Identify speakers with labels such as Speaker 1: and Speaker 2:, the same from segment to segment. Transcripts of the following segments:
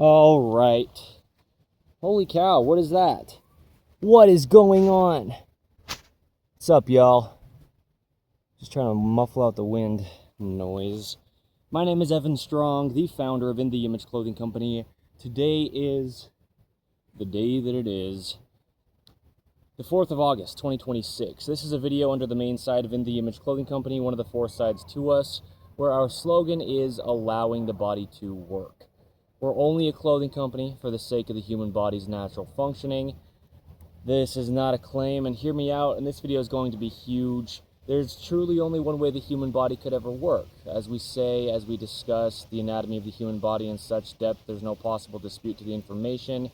Speaker 1: All right. Holy cow, what is that? What is going on? What's up, y'all? Just trying to muffle out the wind noise. My name is Evan Strong, the founder of In The Image Clothing Company. Today is the day that it is, the 4th of August, 2026. This is a video under the main side of In The Image Clothing Company, one of the 4 sides to us, where our slogan is allowing the body to work. We're only a clothing company for the sake of the human body's natural functioning. This is not a claim, and hear me out, and this video is going to be huge. There's truly only one way the human body could ever work. As we say, as we discuss the anatomy of the human body in such depth, there's no possible dispute to the information.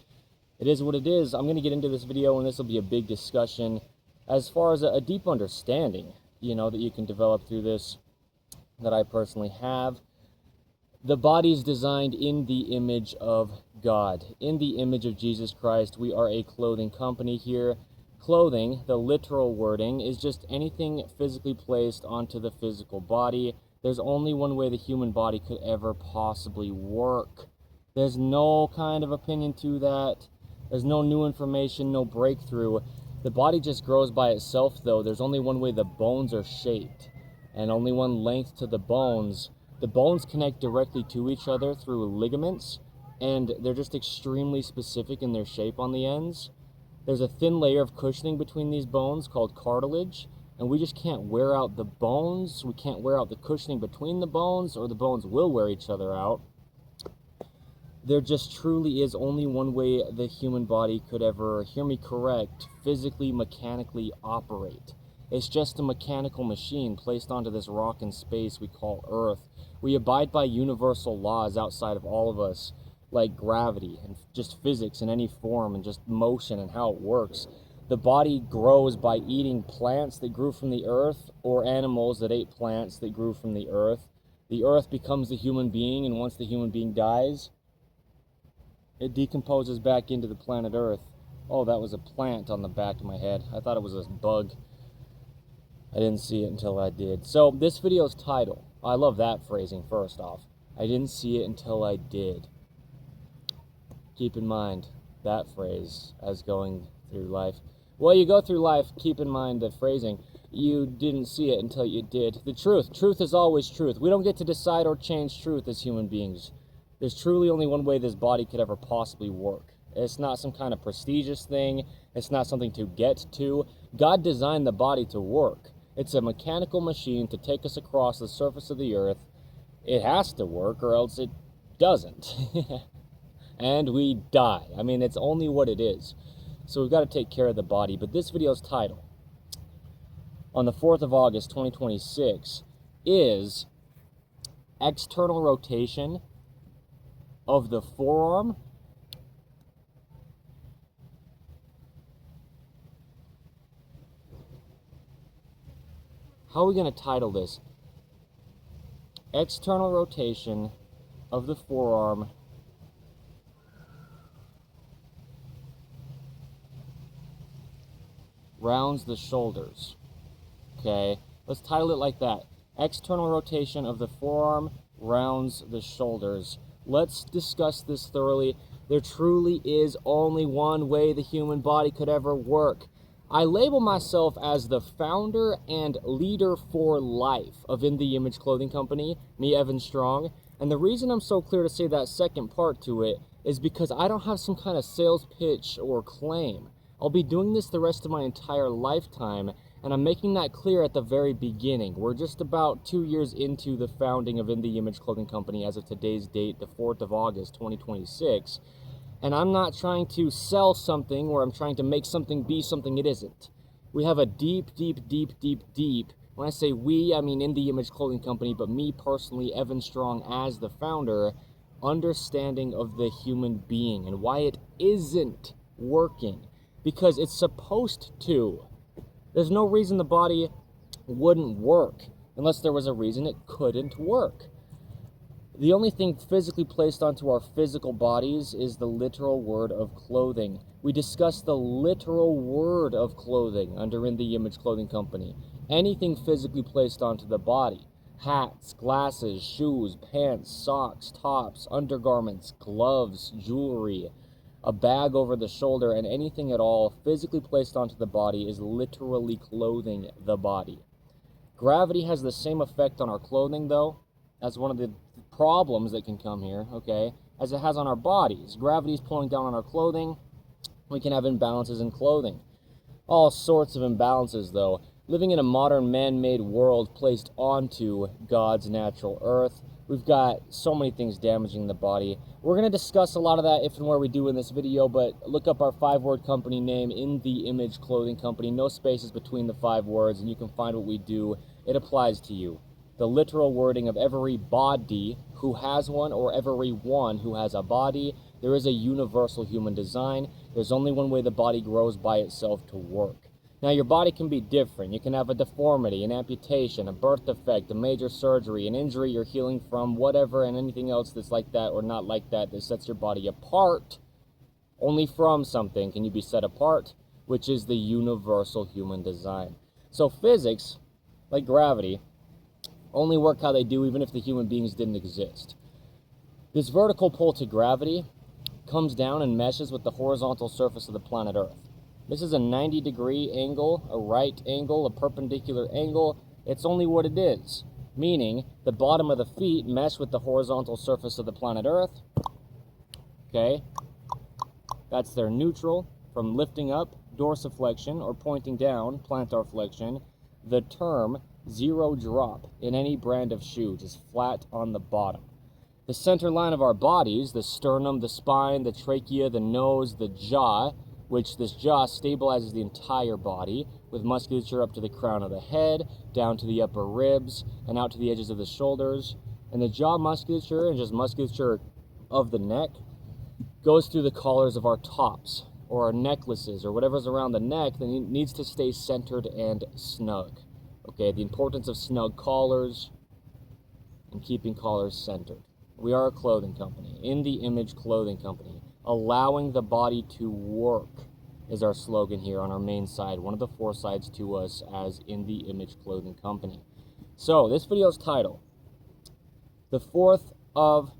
Speaker 1: It is what it is. I'm going to get into this video, and this will be a big discussion as far as a deep understanding, that you can develop through this, that I personally have. The body is designed in the image of God, in the image of Jesus Christ. We are a clothing company here. Clothing, the literal wording, is just anything physically placed onto the physical body. There's only one way the human body could ever possibly work. There's no kind of opinion to that. There's no new information, no breakthrough. The body just grows by itself, though. There's only one way the bones are shaped, and only one length to the bones. The bones connect directly to each other through ligaments, and they're just extremely specific in their shape on the ends. There's a thin layer of cushioning between these bones called cartilage, and we just can't wear out the bones. We can't wear out the cushioning between the bones, or the bones will wear each other out. There just truly is only one way the human body could ever, hear me correct, physically, mechanically operate. It's just a mechanical machine placed onto this rock in space we call Earth. We abide by universal laws outside of all of us, like gravity and just physics in any form and just motion and how it works. The body grows by eating plants that grew from the earth or animals that ate plants that grew from the earth. The earth becomes the human being, and once the human being dies, it decomposes back into the planet Earth. Oh, that was a plant on the back of my head. I thought it was a bug. I didn't see it until I did. So this video's title, I love that phrasing first off. I didn't see it until I did. Keep in mind that phrase as going through life. Well, you go through life, keep in mind the phrasing. You didn't see it until you did. The truth. Truth is always truth. We don't get to decide or change truth as human beings. There's truly only one way this body could ever possibly work. It's not some kind of prestigious thing. It's not something to get to. God designed the body to work. It's a mechanical machine to take us across the surface of the earth. It has to work or else it doesn't. And we die. I mean, it's only what it is. So we've got to take care of the body. But this video's title, on the 4th of August, 2026, is External Rotation of the Forearm How are we going to title this? External rotation of the forearm rounds the shoulders. Okay, let's title it like that. External rotation of the forearm rounds the shoulders. Let's discuss this thoroughly. There truly is only one way the human body could ever work. I label myself as the founder and leader for life of In The Image Clothing Company, me, Evan Strong. And the reason I'm so clear to say that second part to it is because I don't have some kind of sales pitch or claim. I'll be doing this the rest of my entire lifetime, and I'm making that clear at the very beginning. We're just about 2 years into the founding of In The Image Clothing Company as of today's date, the 4th of August, 2026. And I'm not trying to sell something or I'm trying to make something be something it isn't. We have a deep, when I say we, I mean In The Image Clothing Company, but me personally, Evan Strong as the founder, understanding of the human being and why it isn't working. Because it's supposed to. There's no reason the body wouldn't work unless there was a reason it couldn't work. The only thing physically placed onto our physical bodies is the literal word of clothing. We discuss the literal word of clothing under In The Image Clothing Company. Anything physically placed onto the body. hats, glasses, shoes, pants, socks, tops, undergarments, gloves, jewelry, a bag over the shoulder, and anything at all physically placed onto the body is literally clothing the body. Gravity has the same effect on our clothing, though. That's one of the problems that can come here, okay, as it has on our bodies. Gravity is pulling down on our clothing. We can have imbalances in clothing. All sorts of imbalances, though. Living in a modern man-made world placed onto God's natural earth, we've got so many things damaging the body. We're going to discuss a lot of that if and where we do in this video, but look up our 5-word company name, In The Image Clothing Company. No spaces between the 5 words, and you can find what we do. It applies to you. The literal wording of every body who has one, or everyone who has a body. There is a universal human design. There's only one way the body grows by itself to work. Now, your body can be different. You can have a deformity, an amputation, a birth defect, a major surgery, an injury you're healing from, whatever, and anything else that's like that or not like that that sets your body apart. Only from something can you be set apart, which is the universal human design. So physics, like gravity, only work how they do even if the human beings didn't exist. This vertical pull to gravity comes down and meshes with the horizontal surface of the planet Earth. This is a 90-degree angle, a right angle, a perpendicular angle. It's only what it is, meaning the bottom of the feet mesh with the horizontal surface of the planet Earth. Okay, that's their neutral. From lifting up, dorsiflexion, or pointing down, plantar flexion, the term zero drop in any brand of shoe, just flat on the bottom. The center line of our bodies, the sternum, the spine, the trachea, the nose, the jaw, which this jaw stabilizes the entire body with musculature up to the crown of the head, down to the upper ribs, and out to the edges of the shoulders. And the jaw musculature and just musculature of the neck goes through the collars of our tops or our necklaces or whatever's around the neck that needs to stay centered and snug. Okay, the importance of snug collars and keeping collars centered. We are a clothing company, In The Image Clothing Company. Allowing the body to work is our slogan here on our main side, one of the 4 sides to us as In The Image Clothing Company. So, this video's title, the 4th of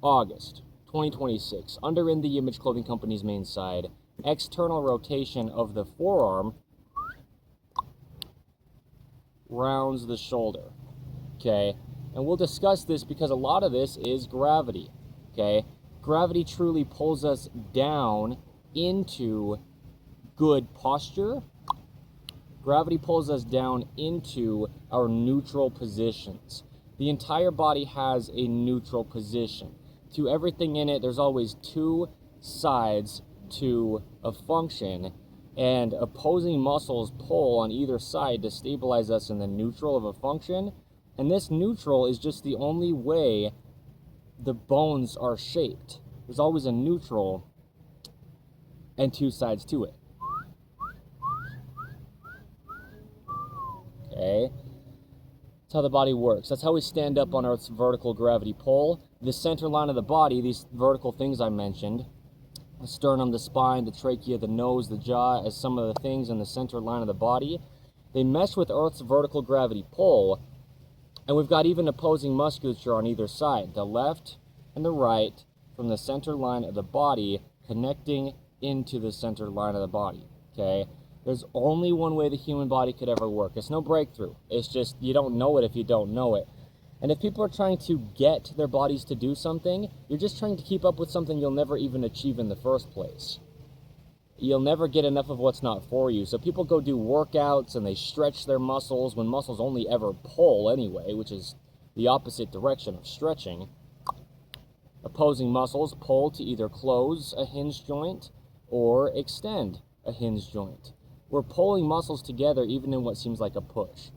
Speaker 1: August, 2026, under In The Image Clothing Company's main side, external rotation of the forearm rounds the shoulder, okay? And we'll discuss this because a lot of this is gravity, okay? Gravity truly pulls us down into good posture. Gravity pulls us down into our neutral positions. The entire body has a neutral position. To everything in it, there's always 2 sides to a function, and opposing muscles pull on either side to stabilize us in the neutral of a function. And this neutral is just the only way the bones are shaped. There's always a neutral and 2 sides to it. Okay? That's how the body works. That's how we stand up on Earth's vertical gravity pull. The center line of the body, these vertical things I mentioned, the sternum, the spine, the trachea, the nose, the jaw, as some of the things in the center line of the body, they mesh with Earth's vertical gravity pull. And we've got even opposing musculature on either side, the left and the right, from the center line of the body connecting into the center line of the body, okay? There's only one way the human body could ever work. It's no breakthrough. It's just you don't know it if you don't know it. And if people are trying to get their bodies to do something, you're just trying to keep up with something you'll never even achieve in the first place. You'll never get enough of what's not for you. So people go do workouts and they stretch their muscles when muscles only ever pull anyway, which is the opposite direction of stretching. Opposing muscles pull to either close a hinge joint or extend a hinge joint. We're pulling muscles together even in what seems like a push.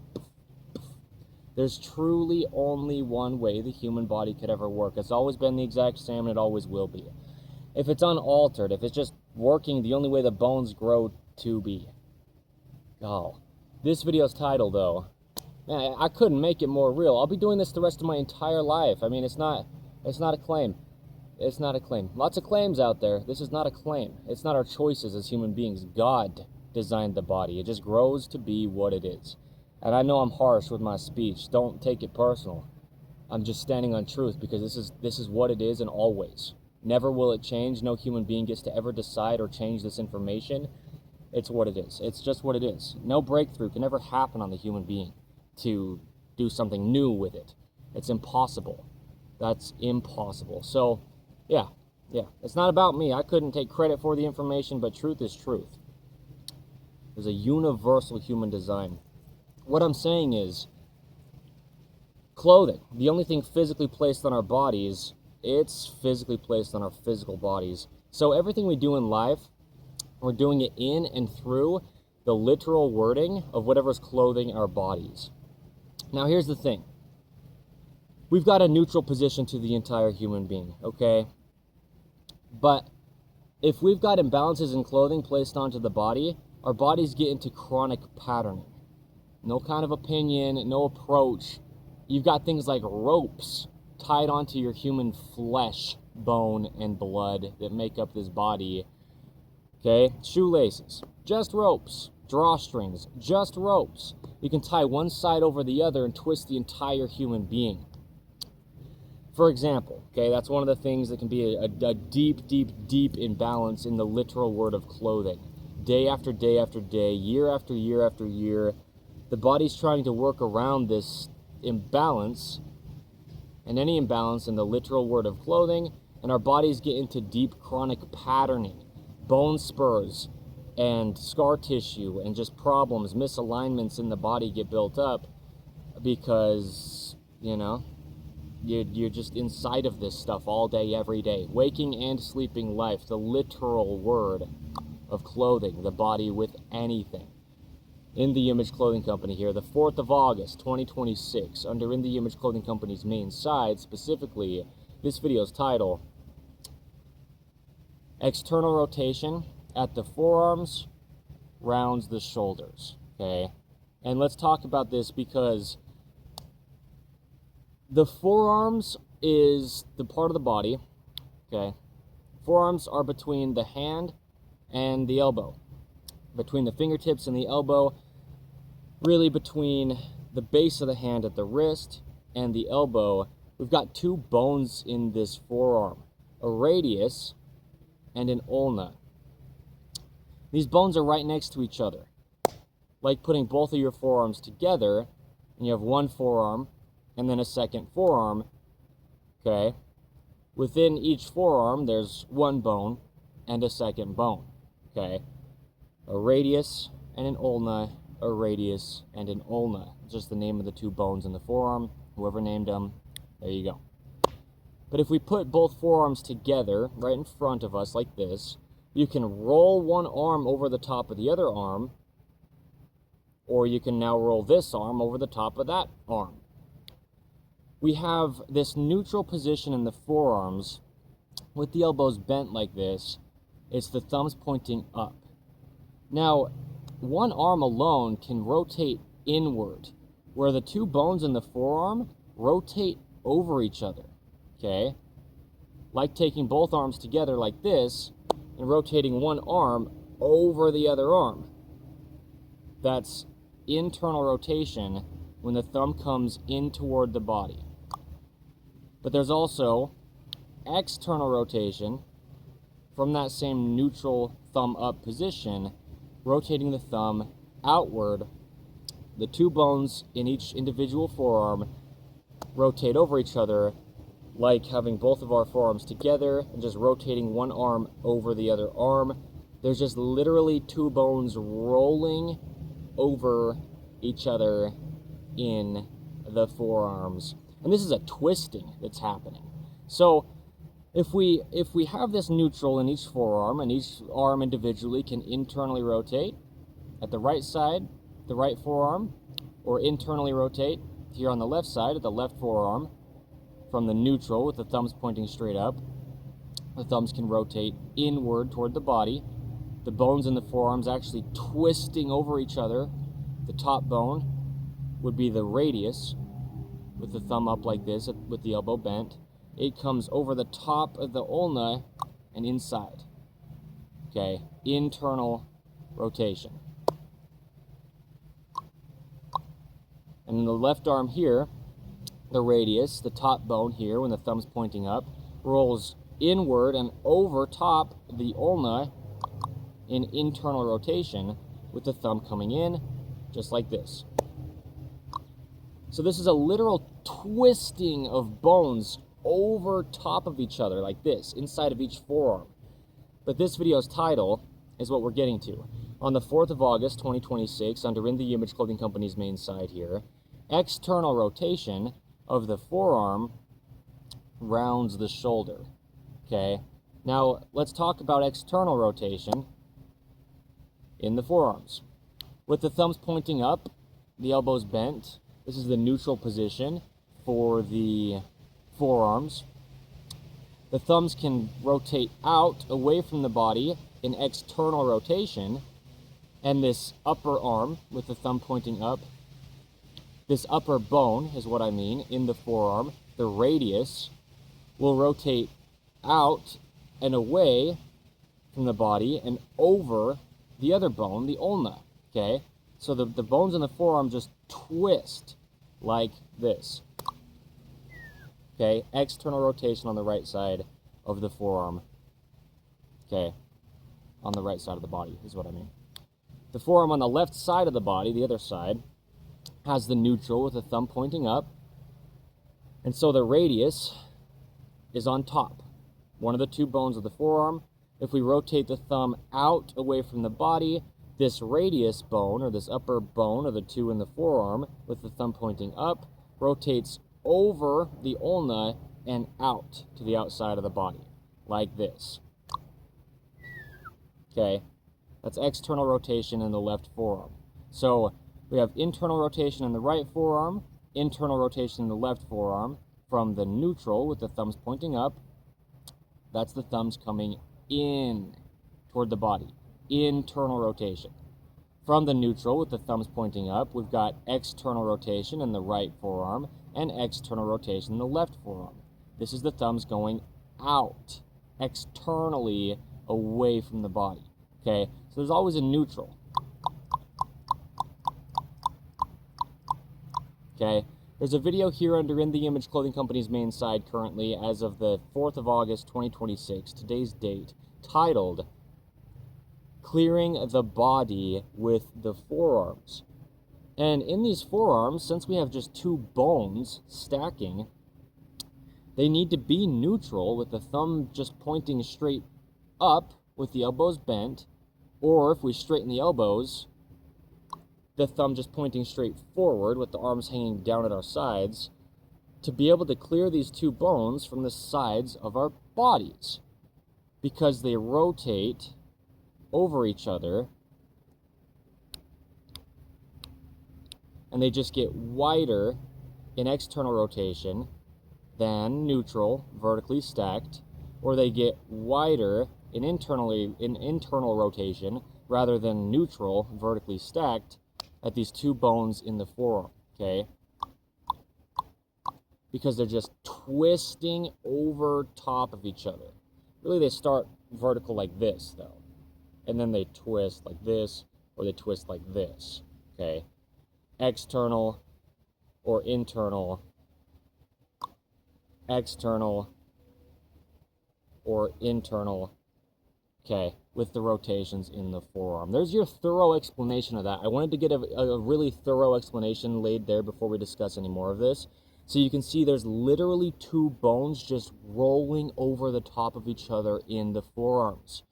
Speaker 1: There's truly only one way the human body could ever work. It's always been the exact same and it always will be. If it's unaltered, if it's just working the only way the bones grow to be. Oh, this video's title, though, man, I couldn't make it more real. I'll be doing this the rest of my entire life. I mean, it's not a claim. It's not a claim. Lots of claims out there. This is not a claim. It's not our choices as human beings. God designed the body. It just grows to be what it is. And I know I'm harsh with my speech. Don't take it personal. I'm just standing on truth because this is what it is, and always. Never will it change. No human being gets to ever decide or change this information. It's what it is. It's just what it is. No breakthrough can ever happen on the human being to do something new with it. It's impossible. That's impossible. So, yeah. It's not about me. I couldn't take credit for the information, but truth is truth. There's a universal human design. What I'm saying is, clothing, the only thing physically placed on our bodies, it's physically placed on our physical bodies. So everything we do in life, we're doing it in and through the literal wording of whatever's clothing our bodies. Now here's the thing. We've got a neutral position to the entire human being, okay? But if we've got imbalances in clothing placed onto the body, our bodies get into chronic patterning. No kind of opinion, no approach. You've got things like ropes tied onto your human flesh, bone, and blood that make up this body. Okay? Shoelaces, just ropes. Drawstrings, just ropes. You can tie one side over the other and twist the entire human being. For example, okay, that's one of the things that can be a deep imbalance in the literal word of clothing. Day after day after day, year after year after year, the body's trying to work around this imbalance, and any imbalance in the literal word of clothing, and our bodies get into deep chronic patterning, bone spurs and scar tissue and just problems, misalignments in the body get built up because, you're just inside of this stuff all day, every day. Waking and sleeping life, the literal word of clothing the body with anything. In the Image Clothing Company here, the 4th of August, 2026, under In the Image Clothing Company's main site, specifically this video's title, External Rotation at the Forearms rounds the shoulders, okay? And let's talk about this because the forearms is the part of the body, okay? Forearms are between the hand and the elbow, between the fingertips and the elbow, really between the base of the hand at the wrist and the elbow. We've got two bones in this forearm, a radius and an ulna. These bones are right next to each other, like putting both of your forearms together, and you have one forearm and then a second forearm, okay? Within each forearm, there's one bone and a second bone, okay? A radius and an ulna, a radius and an ulna. Just the name of the two bones in the forearm. Whoever named them, there you go. But if we put both forearms together right in front of us like this, you can roll one arm over the top of the other arm, or you can now roll this arm over the top of that arm. We have this neutral position in the forearms with the elbows bent like this. It's the thumbs pointing up. Now, one arm alone can rotate inward, where the two bones in the forearm rotate over each other, okay? Like taking both arms together like this and rotating one arm over the other arm. That's internal rotation when the thumb comes in toward the body. But there's also external rotation from that same neutral thumb up position, rotating the thumb outward. The two bones in each individual forearm rotate over each other, like having both of our forearms together and just rotating one arm over the other arm. There's just literally two bones rolling over each other in the forearms. And this is a twisting that's happening. So if we have this neutral in each forearm, and each arm individually can internally rotate at the right side, the right forearm, or internally rotate here on the left side at the left forearm from the neutral with the thumbs pointing straight up. The thumbs can rotate inward toward the body. The bones in the forearms actually twisting over each other. The top bone would be the radius with the thumb up like this with the elbow bent. It comes over the top of the ulna and inside. Okay, internal rotation. And in the left arm here, the radius, the top bone here, when the thumb's pointing up, rolls inward and over top the ulna in internal rotation, with the thumb coming in, just like this. So this is a literal twisting of bones over top of each other, like this, inside of each forearm. But this video's title is what we're getting to. On the 4th of August, 2026, under In The Image Clothing Company's main site here, external rotation of the forearm rounds the shoulder. Okay? Now, let's talk about external rotation in the forearms. With the thumbs pointing up, the elbows bent, this is the neutral position for the forearms. The thumbs can rotate out away from the body in external rotation, and this upper arm with the thumb pointing up, this upper bone is what I mean in the forearm, the radius, will rotate out and away from the body and over the other bone, the ulna, okay? So the bones in the forearm just twist like this. Okay, external rotation on the right side of the forearm. Okay, on the right side of the body is what I mean. The forearm on the left side of the body, the other side, has the neutral with the thumb pointing up. And so the radius is on top, one of the two bones of the forearm. If we rotate the thumb out away from the body, this radius bone, or this upper bone of the two in the forearm, with the thumb pointing up, rotates over the ulna and out to the outside of the body, like this. Okay, that's external rotation in the left forearm. So we have internal rotation in the right forearm, internal rotation in the left forearm, from the neutral with the thumbs pointing up. That's the thumbs coming in toward the body, internal rotation. From the neutral with the thumbs pointing up, we've got external rotation in the right forearm and external rotation in the left forearm. This is the thumbs going out, externally away from the body. Okay, so there's always a neutral. Okay, there's a video here under In The Image Clothing Company's main site currently as of the 4th of August, 2026, today's date, titled Clearing the Body with the Forearms. And in these forearms, since we have just two bones stacking, they need to be neutral with the thumb just pointing straight up with the elbows bent, or if we straighten the elbows, the thumb just pointing straight forward with the arms hanging down at our sides, to be able to clear these two bones from the sides of our bodies, because they rotate over each other and they just get wider in external rotation than neutral, vertically stacked, or they get wider in internal rotation rather than neutral, vertically stacked, at these two bones in the forearm, okay? Because they're just twisting over top of each other. Really, they start vertical like this, though. And then they twist like this, or they twist like this, okay? External or internal, external or internal, okay, with the rotations in the forearm. There's your thorough explanation of that. I wanted to get a really thorough explanation laid there before we discuss any more of this. So you can see there's literally two bones just rolling over the top of each other in the forearms.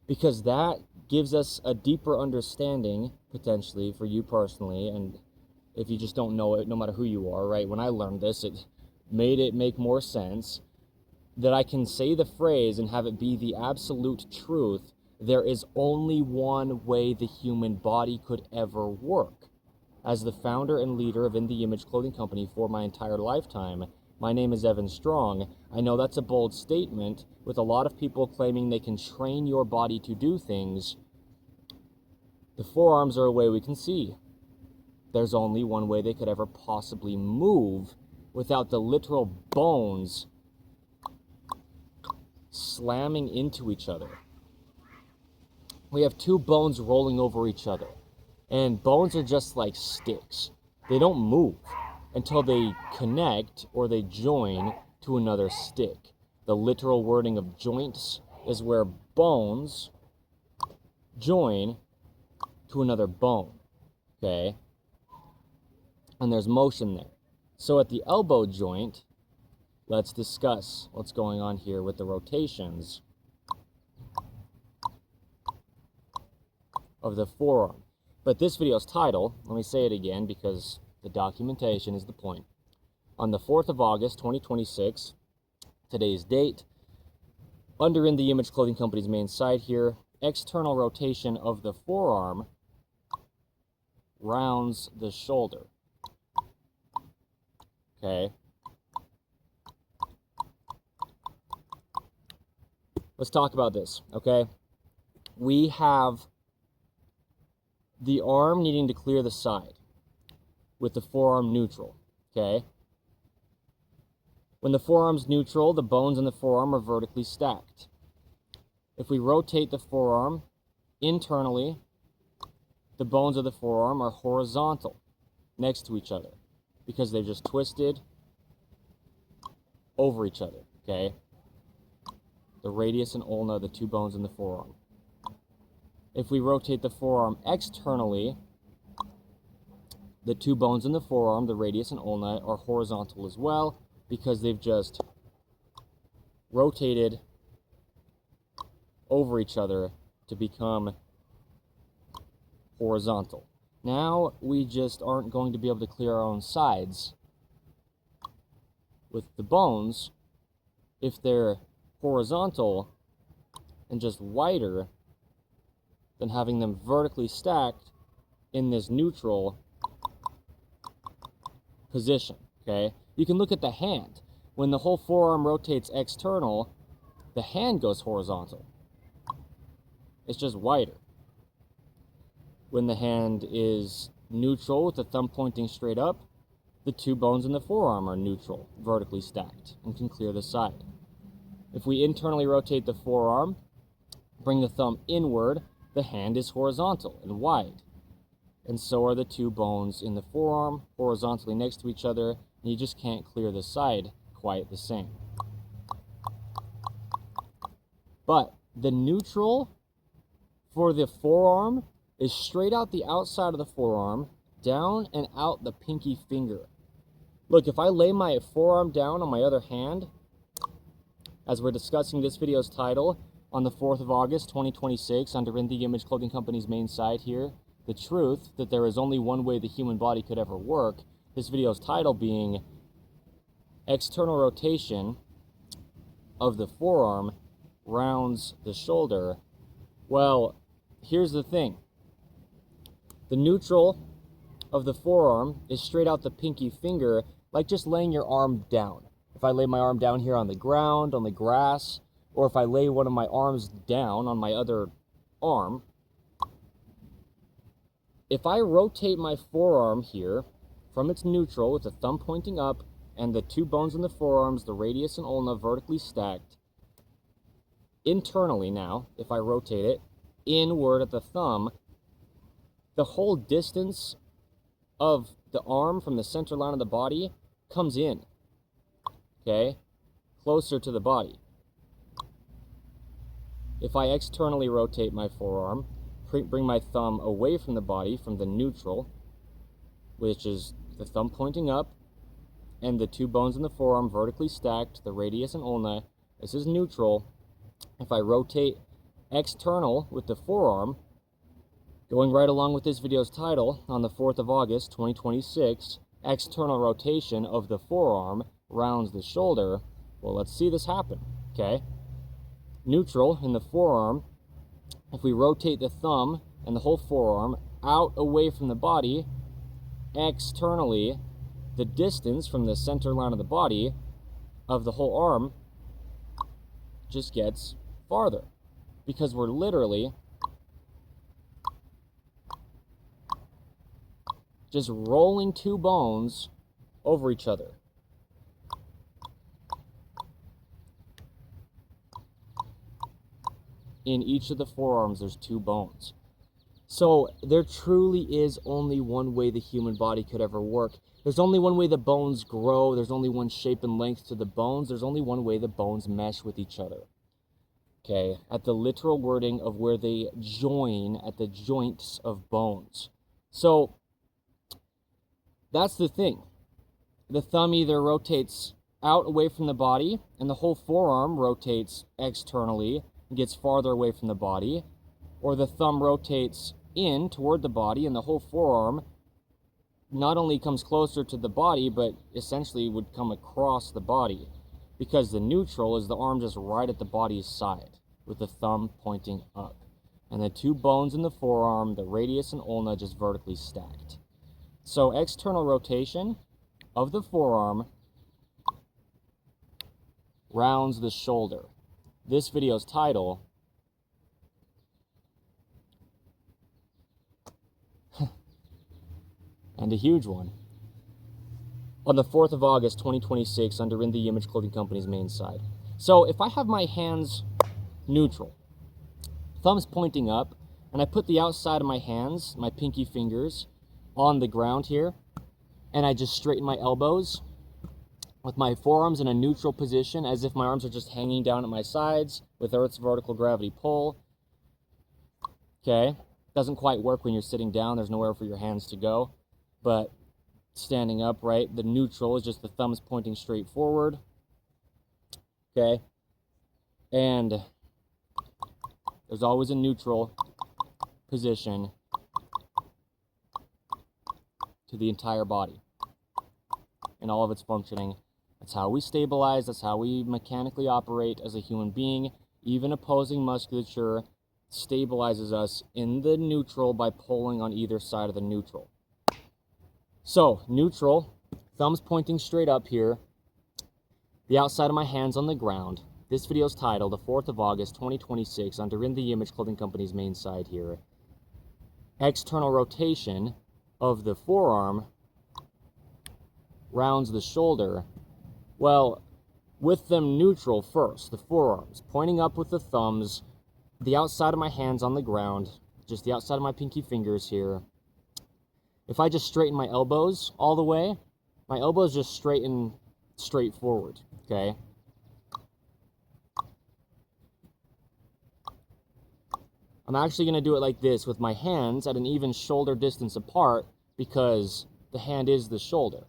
Speaker 1: Because that gives us a deeper understanding, potentially, for you personally, and if you just don't know it, no matter who you are, right? When I learned this, it made it make more sense that I can say the phrase and have it be the absolute truth. There is only one way the human body could ever work. As the founder and leader of In The Image Clothing Company for my entire lifetime, my name is Evan Strong. I know that's a bold statement, with a lot of people claiming they can train your body to do things. The forearms are a way we can see. There's only one way they could ever possibly move without the literal bones slamming into each other. We have two bones rolling over each other. And bones are just like sticks. They don't move until they connect or they join to another stick. The literal wording of joints is where bones join to another bone, okay? And there's motion there. So at the elbow joint, let's discuss what's going on here with the rotations of the forearm. But this video's title, let me say it again because the documentation is the point. On the 4th of August, 2026, today's date, under In the Image Clothing Company's main site here, external rotation of the forearm rounds the shoulder. Okay. Let's talk about this, okay? We have the arm needing to clear the side with the forearm neutral, okay? When the forearm's neutral, the bones in the forearm are vertically stacked. If we rotate the forearm internally, the bones of the forearm are horizontal next to each other because they've just twisted over each other, okay? The radius and ulna, the two bones in the forearm. If we rotate the forearm externally, the two bones in the forearm, the radius and ulna, are horizontal as well because they've just rotated over each other to become horizontal. Now we just aren't going to be able to clear our own sides with the bones if they're horizontal and just wider than having them vertically stacked in this neutral position, okay? You can look at the hand. When the whole forearm rotates external, the hand goes horizontal. It's just wider. When the hand is neutral with the thumb pointing straight up, the two bones in the forearm are neutral, vertically stacked, and can clear the side. If we internally rotate the forearm, bring the thumb inward, the hand is horizontal and wide. And so are the two bones in the forearm, horizontally next to each other, and you just can't clear the side quite the same. But the neutral for the forearm is straight out the outside of the forearm, down and out the pinky finger. Look, if I lay my forearm down on my other hand, as we're discussing this video's title, on the 4th of August, 2026, under In the Image Clothing Company's main site here, the truth that there is only one way the human body could ever work, this video's title being external rotation of the forearm rounds the shoulder. Well, here's the thing. The neutral of the forearm is straight out the pinky finger, like just laying your arm down. If I lay my arm down here on the ground, on the grass, or if I lay one of my arms down on my other arm, if I rotate my forearm here from its neutral with the thumb pointing up and the two bones in the forearms, the radius and ulna, vertically stacked, internally now, if I rotate it inward at the thumb, the whole distance of the arm from the center line of the body comes in, okay, closer to the body. If I externally rotate my forearm, bring my thumb away from the body, from the neutral, which is the thumb pointing up, and the two bones in the forearm vertically stacked, the radius and ulna, this is neutral. If I rotate external with the forearm, going right along with this video's title, on the 4th of August, 2026, external rotation of the forearm rounds the shoulder. Well, let's see this happen, okay? Neutral in the forearm, if we rotate the thumb and the whole forearm out away from the body, externally, the distance from the center line of the body of the whole arm just gets farther because we're literally just rolling two bones over each other. In each of the forearms, there's two bones. So there truly is only one way the human body could ever work. There's only one way the bones grow. There's only one shape and length to the bones. There's only one way the bones mesh with each other. Okay, at the literal wording of where they join at the joints of bones. So that's the thing. The thumb either rotates out away from the body, and the whole forearm rotates externally and gets farther away from the body, or the thumb rotates in toward the body, and the whole forearm not only comes closer to the body, but essentially would come across the body, because the neutral is the arm just right at the body's side, with the thumb pointing up, and the two bones in the forearm, the radius and ulna, just vertically stacked. So external rotation of the forearm rounds the shoulder. This video's title and a huge one, on the 4th of August 2026 under InTheImageClothingCompany's main side. So if I have my hands neutral, thumbs pointing up, and I put the outside of my hands, my pinky fingers, on the ground here, and I just straighten my elbows with my forearms in a neutral position, as if my arms are just hanging down at my sides with Earth's vertical gravity pull. Okay, doesn't quite work when you're sitting down. There's nowhere for your hands to go. But standing up, right, the neutral is just the thumbs pointing straight forward. Okay, and there's always a neutral position to the entire body and all of its functioning. That's how we stabilize. That's how we mechanically operate as a human being. Even opposing musculature stabilizes us in the neutral by pulling on either side of the neutral. So, neutral, thumbs pointing straight up here, the outside of my hands on the ground. This video's titled, the 4th of August 2026, under InTheImageClothingCompany's main side here. External rotation of the forearm rounds the shoulder. Well, with them neutral first, the forearms, pointing up with the thumbs, the outside of my hands on the ground, just the outside of my pinky fingers here. If I just straighten my elbows all the way, my elbows just straighten straight forward, okay? I'm actually going to do it like this with my hands at an even shoulder distance apart, because the hand is the shoulder,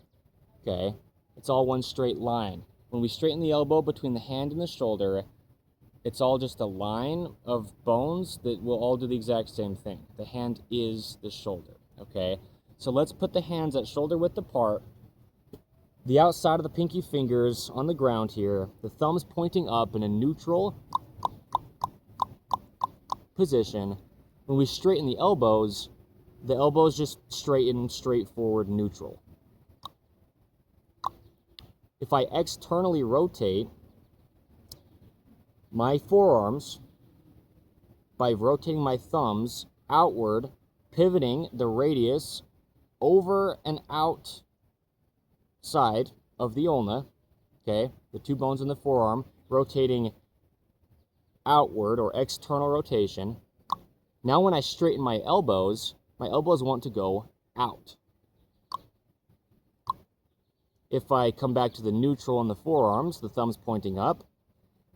Speaker 1: okay? It's all one straight line. When we straighten the elbow between the hand and the shoulder, it's all just a line of bones that will all do the exact same thing. The hand is the shoulder, okay? So let's put the hands at shoulder width apart, the outside of the pinky fingers on the ground here, the thumbs pointing up in a neutral position. When we straighten the elbows just straighten straight forward neutral. If I externally rotate my forearms by rotating my thumbs outward, pivoting the radius over and out side of the ulna, okay, the two bones in the forearm, rotating outward or external rotation. Now when I straighten my elbows want to go out. If I come back to the neutral on the forearms, the thumbs pointing up,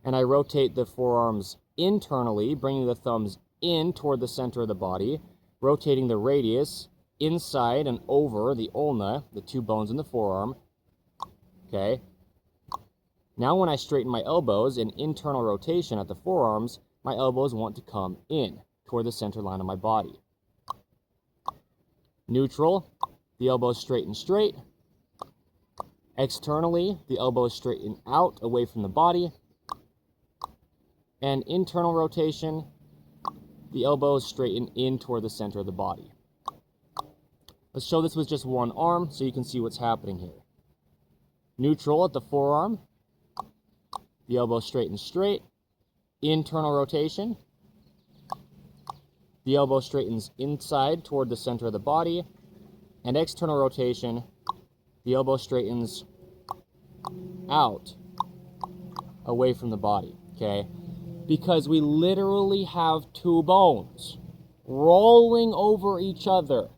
Speaker 1: and I rotate the forearms internally, bringing the thumbs in toward the center of the body, rotating the radius inside and over the ulna, the two bones in the forearm, okay? Now when I straighten my elbows in internal rotation at the forearms, my elbows want to come in toward the center line of my body. Neutral, the elbows straighten straight. Externally, the elbows straighten out away from the body. And internal rotation, the elbows straighten in toward the center of the body. Let's show this with just one arm so you can see what's happening here. Neutral at the forearm, the elbow straightens straight. Internal rotation, the elbow straightens inside toward the center of the body. And external rotation, the elbow straightens out away from the body, okay? Because we literally have two bones rolling over each other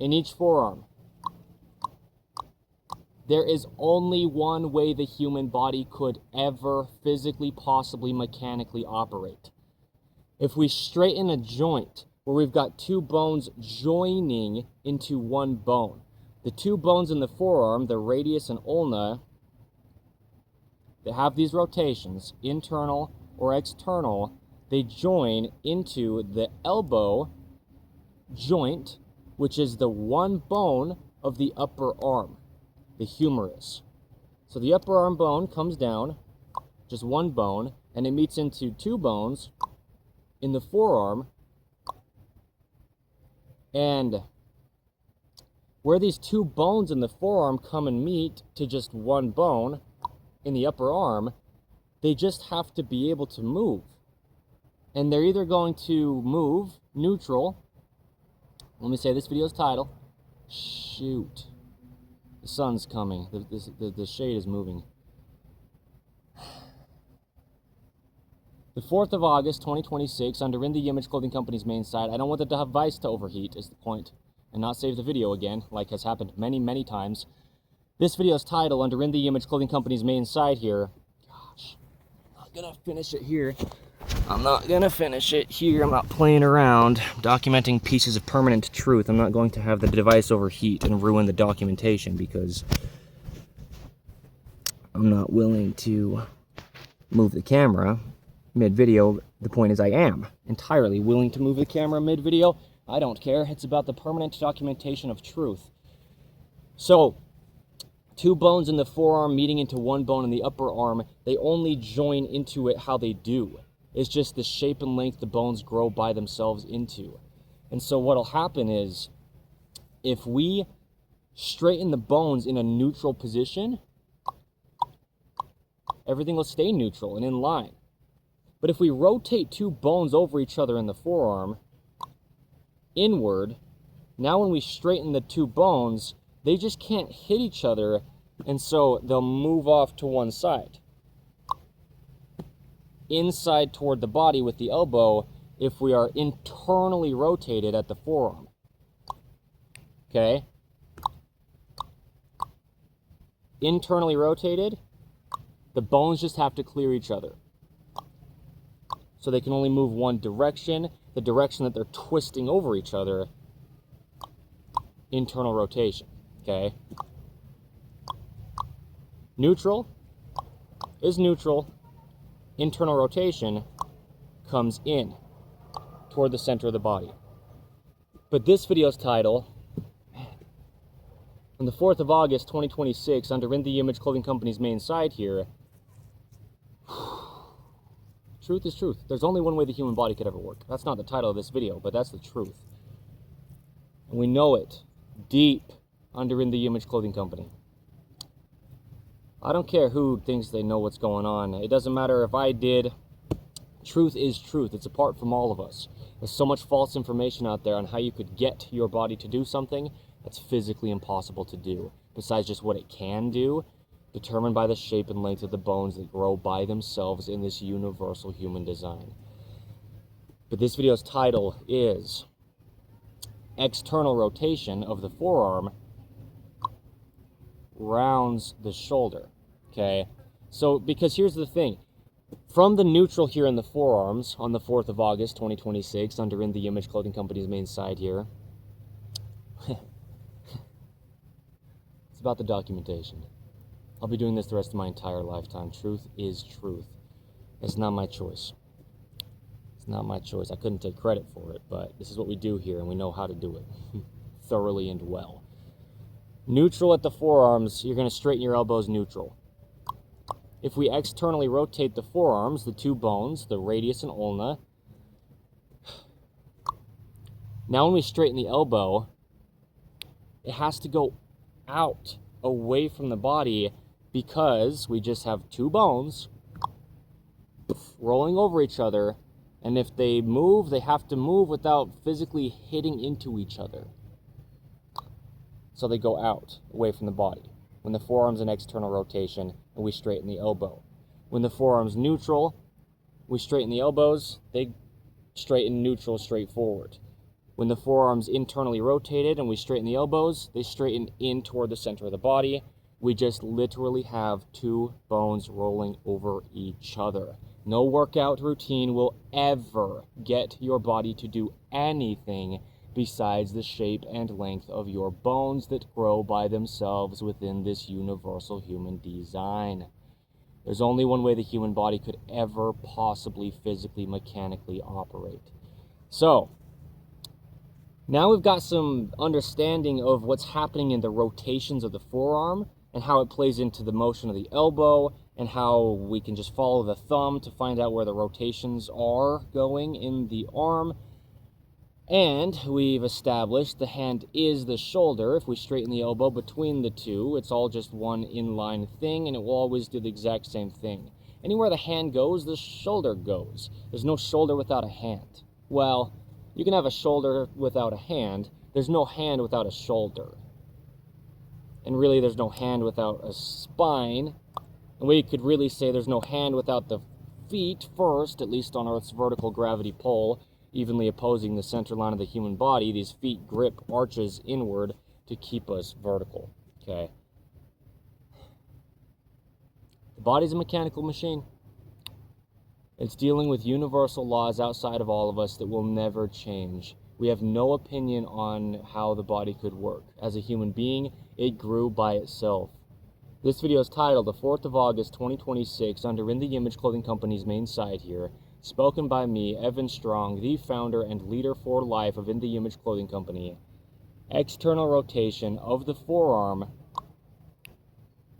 Speaker 1: in each forearm. There is only one way the human body could ever physically, possibly, mechanically operate. If we straighten a joint where we've got two bones joining into one bone, the two bones in the forearm, the radius and ulna, they have these rotations, internal or external, they join into the elbow joint, which is the one bone of the upper arm, the humerus. So the upper arm bone comes down, just one bone, and it meets into two bones in the forearm. And where these two bones in the forearm come and meet to just one bone in the upper arm, they just have to be able to move. And they're either going to move neutral. Let me say this video's title. Shoot. The sun's coming. The shade is moving. The 4th of August, 2026, under InTheImage Clothing Company's main site. I don't want the device to overheat, is the point, and not save the video again, like has happened many, many times. This video's title, under InTheImage Clothing Company's main site here. Gosh, I'm not gonna finish it here. I'm not playing around, documenting pieces of permanent truth. I'm not going to have the device overheat and ruin the documentation because I'm not willing to move the camera mid-video. The point is I am entirely willing to move the camera mid-video. I don't care. It's about the permanent documentation of truth. So, two bones in the forearm meeting into one bone in the upper arm, they only join into it how they do. It's just the shape and length the bones grow by themselves into. And so what'll happen is, if we straighten the bones in a neutral position, everything will stay neutral and in line. But if we rotate two bones over each other in the forearm, inward, now when we straighten the two bones, they just can't hit each other, and so they'll move off to one side. Inside toward the body with the elbow if we are internally rotated at the forearm. Okay? Internally rotated, the bones just have to clear each other. So they can only move one direction, the direction that they're twisting over each other. Internal rotation. Okay? Neutral is neutral. Internal rotation comes in toward the center of the body. But this video's title, on the 4th of August, 2026, under InTheImage Clothing Company's main site here, truth is truth. There's only one way the human body could ever work. That's not the title of this video, but that's the truth. And we know it deep under InTheImage Clothing Company. I don't care who thinks they know what's going on. It doesn't matter if I did. Truth is truth. It's apart from all of us. There's so much false information out there on how you could get your body to do something that's physically impossible to do. Besides just what it can do, determined by the shape and length of the bones that grow by themselves in this universal human design. But this video's title is External Rotation of the Forearm Rounds the Shoulder. Okay? So, because here's the thing. From the neutral here in the forearms on the 4th of August, 2026, under InTheImage Clothing Company's main site here, it's about the documentation. I'll be doing this the rest of my entire lifetime. Truth is truth. It's not my choice. It's not my choice. I couldn't take credit for it, but this is what we do here, and we know how to do it thoroughly and well. Neutral at the forearms, you're going to straighten your elbows neutral. If we externally rotate the forearms, the two bones, the radius and ulna, now when we straighten the elbow, it has to go out, away from the body, because we just have two bones rolling over each other, and if they move, they have to move without physically hitting into each other. So they go out, away from the body. When the forearm's in external rotation, and we straighten the elbow. When the forearm's neutral, we straighten the elbows, they straight and neutral, straight forward. When the forearm's internally rotated and we straighten the elbows, they straighten in toward the center of the body. We just literally have two bones rolling over each other. No workout routine will ever get your body to do anything besides the shape and length of your bones that grow by themselves within this universal human design. There's only one way the human body could ever possibly physically, mechanically operate. So, now we've got some understanding of what's happening in the rotations of the forearm and how it plays into the motion of the elbow and how we can just follow the thumb to find out where the rotations are going in the arm. And we've established the hand is the shoulder. If we straighten the elbow between the two, it's all just one inline thing, and it will always do the exact same thing. Anywhere the hand goes, the shoulder goes. There's no shoulder without a hand. Well, you can have a shoulder without a hand. There's no hand without a shoulder. And really, there's no hand without a spine. And we could really say there's no hand without the feet first, at least on Earth's vertical gravity pole, evenly opposing the center line of the human body. These feet grip arches inward to keep us vertical. Okay. The body's a mechanical machine. It's dealing with universal laws outside of all of us that will never change. We have no opinion on how the body could work. As a human being, it grew by itself. This video is titled the 4th of August 2026 under In The Image Clothing Company's main site here. Spoken by me, Evan Strong, the founder and leader for life of In The Image Clothing Company. External rotation of the forearm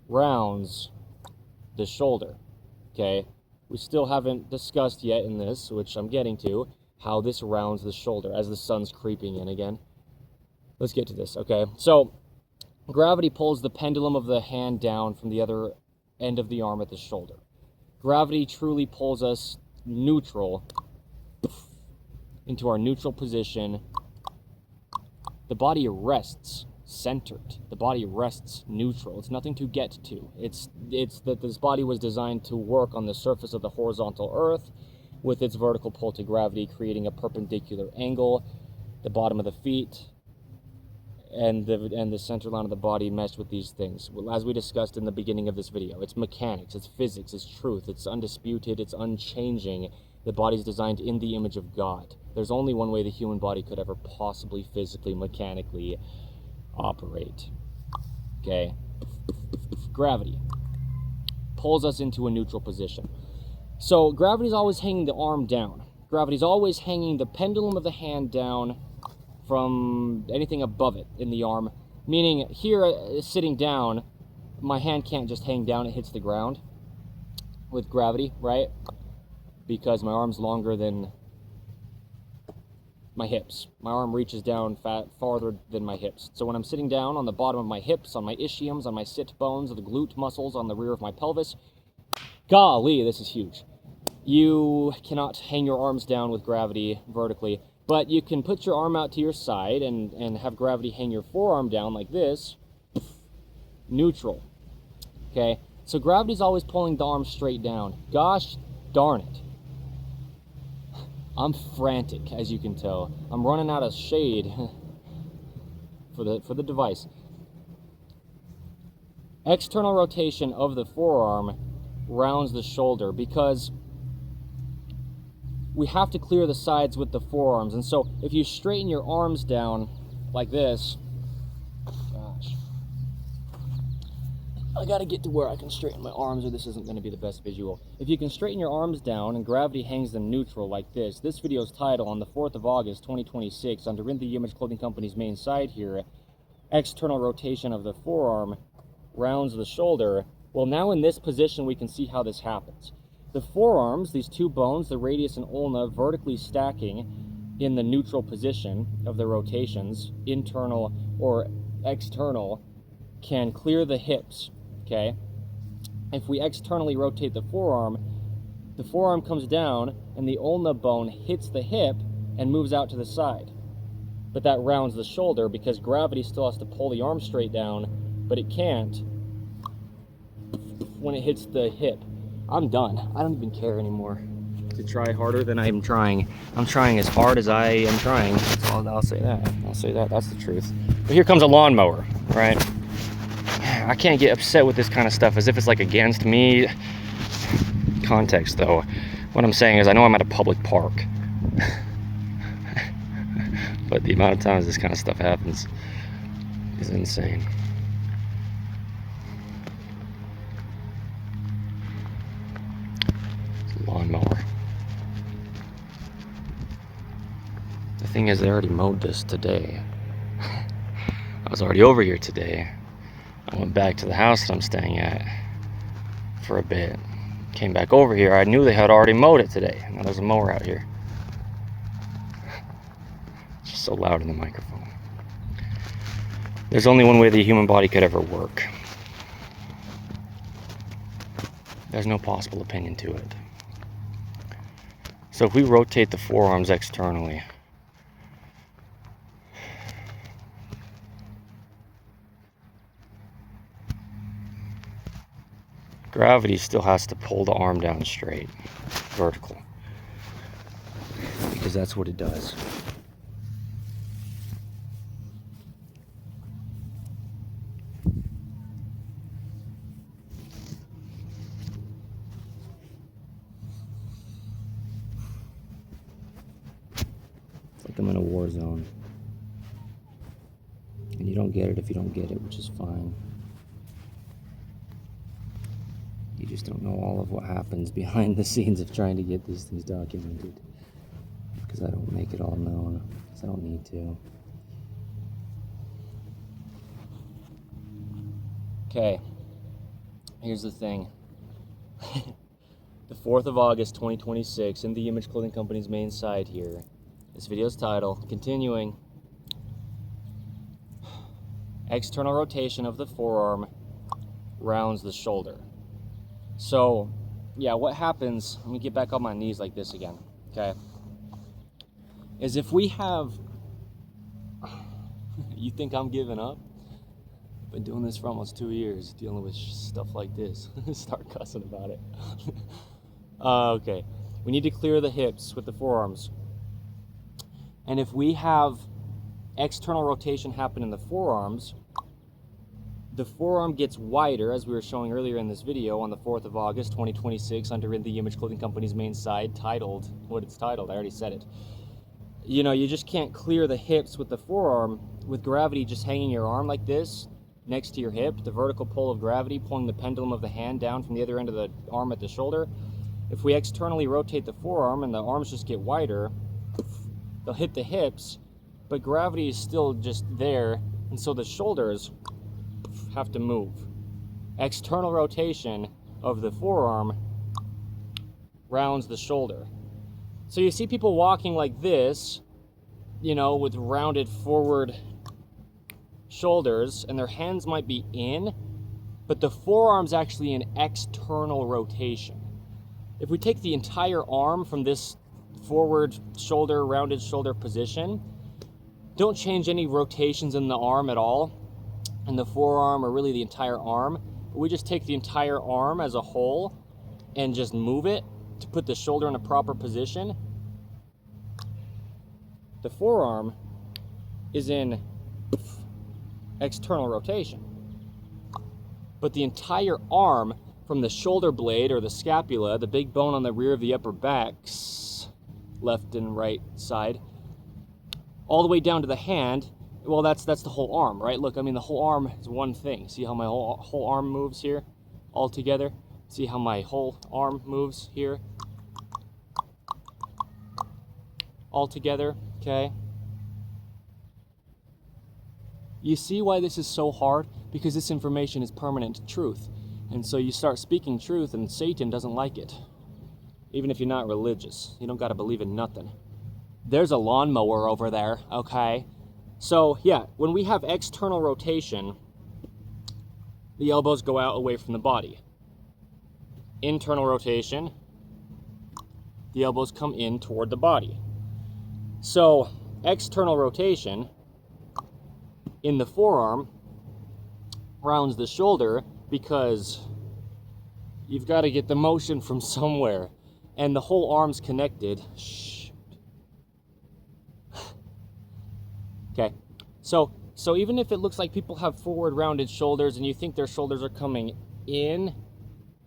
Speaker 1: rounds the shoulder. Okay? We still haven't discussed yet in this, which I'm getting to, how this rounds the shoulder as the sun's creeping in again. Let's get to this, okay? So, gravity pulls the pendulum of the hand down from the other end of the arm at the shoulder. Gravity truly pulls us neutral into our neutral position. The body rests centered. The body rests neutral. It's nothing to get to. It's that this body was designed to work on the surface of the horizontal earth with its vertical pull to gravity, creating a perpendicular angle. The bottom of the feet and the center line of the body meshed with these things. Well, as we discussed in the beginning of this video, it's mechanics, it's physics, it's truth, it's undisputed, it's unchanging. The body's designed in the image of God. There's only one way the human body could ever possibly, physically, mechanically operate. Okay? Gravity pulls us into a neutral position. So gravity's always hanging the arm down. Gravity's always hanging the pendulum of the hand down from anything above it in the arm. Meaning here, sitting down, my hand can't just hang down, it hits the ground with gravity, right? Because my arm's longer than my hips. My arm reaches down farther than my hips. So when I'm sitting down on the bottom of my hips, on my ischiums, on my sit bones, the glute muscles, on the rear of my pelvis, golly, this is huge. You cannot hang your arms down with gravity vertically, but you can put your arm out to your side and have gravity hang your forearm down like this. Neutral. Okay? So gravity's always pulling the arm straight down. Gosh darn it. I'm frantic, as you can tell. I'm running out of shade for the device. External rotation of the forearm rounds the shoulder because we have to clear the sides with the forearms. And so if you straighten your arms down like this, gosh, I gotta get to where I can straighten my arms or this isn't gonna be the best visual. If you can straighten your arms down and gravity hangs them neutral like this video's title on the 4th of August 2026 under In The Image Clothing Company's main site here, external rotation of the forearm rounds the shoulder. Well, now in this position we can see how this happens. The forearms, these two bones, the radius and ulna, vertically stacking in the neutral position of the rotations, internal or external, can clear the hips, okay? If we externally rotate the forearm comes down and the ulna bone hits the hip and moves out to the side. But that rounds the shoulder because gravity still has to pull the arm straight down, but it can't when it hits the hip. I'm done. I don't even care anymore, to try harder than I'm trying. I'm trying as hard as I am trying. I'll say that. I'll say that. That's the truth. But here comes a lawnmower, right? I can't get upset with this kind of stuff as if it's like against me. Context, though. What I'm saying is I know I'm at a public park. But the amount of times this kind of stuff happens is insane. It's a lawnmower. The thing is, they already mowed this today. I was already over here today. I went back to the house that I'm staying at for a bit. Came back over here. I knew they had already mowed it today. Now there's a mower out here. It's just so loud in the microphone. There's only one way the human body could ever work. There's no possible opinion to it. So if we rotate the forearms externally, gravity still has to pull the arm down straight, vertical, because that's what it does. It's like I'm in a war zone. And you don't get it if you don't get it, which is fine. You just don't know all of what happens behind the scenes of trying to get these things documented. Because I don't make it all known. Because I don't need to. Okay. Here's the thing. The 4th of August, 2026, in the Image Clothing Company's main site here. This video's title, continuing. External rotation of the forearm rounds the shoulder. So, yeah, what happens, let me get back on my knees like this again, okay, is if we have, you think I'm giving up? I've been doing this for almost 2 years, dealing with stuff like this. Start cussing about it. Okay, we need to clear the hips with the forearms. And if we have external rotation happen in the forearms, the forearm gets wider, as we were showing earlier in this video on the 4th of August, 2026, under the Image Clothing Company's main site, titled, what it's titled, I already said it. You know, you just can't clear the hips with the forearm with gravity just hanging your arm like this, next to your hip, the vertical pull of gravity pulling the pendulum of the hand down from the other end of the arm at the shoulder. If we externally rotate the forearm and the arms just get wider, they'll hit the hips, but gravity is still just there, and so the shoulders have to move. External rotation of the forearm rounds the shoulder. So you see people walking like this, you know, with rounded forward shoulders, and their hands might be in, but the forearm's actually in external rotation. If we take the entire arm from this forward shoulder, rounded shoulder position, don't change any rotations in the arm at all, and the forearm, or really the entire arm, but we just take the entire arm as a whole and just move it to put the shoulder in a proper position. The forearm is in external rotation, but the entire arm from the shoulder blade or the scapula, the big bone on the rear of the upper backs, left and right side, all the way down to the hand. Well, that's the whole arm, right? Look, I mean, the whole arm is one thing. See how my whole arm moves here all together? See how my whole arm moves here all together, okay? You see why this is so hard? Because this information is permanent truth. And so you start speaking truth and Satan doesn't like it. Even if you're not religious, you don't got to believe in nothing. There's a lawnmower over there, okay? So, yeah, when we have external rotation, the elbows go out away from the body. Internal rotation, the elbows come in toward the body. So, external rotation in the forearm rounds the shoulder because you've got to get the motion from somewhere. and the whole arm's connected. Shh. Okay, so even if it looks like people have forward rounded shoulders and you think their shoulders are coming in,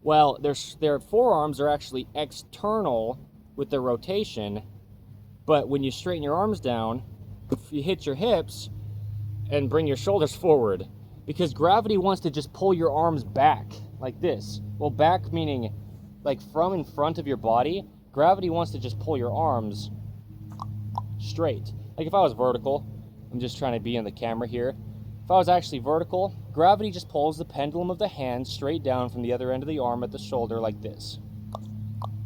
Speaker 1: well, their forearms are actually external with their rotation, but when you straighten your arms down, you hit your hips and bring your shoulders forward, because gravity wants to just pull your arms back like this. Well, back meaning like from in front of your body. Gravity wants to just pull your arms straight. Like if I was vertical, I'm just trying to be in the camera here. If I was actually vertical, gravity just pulls the pendulum of the hand straight down from the other end of the arm at the shoulder like this.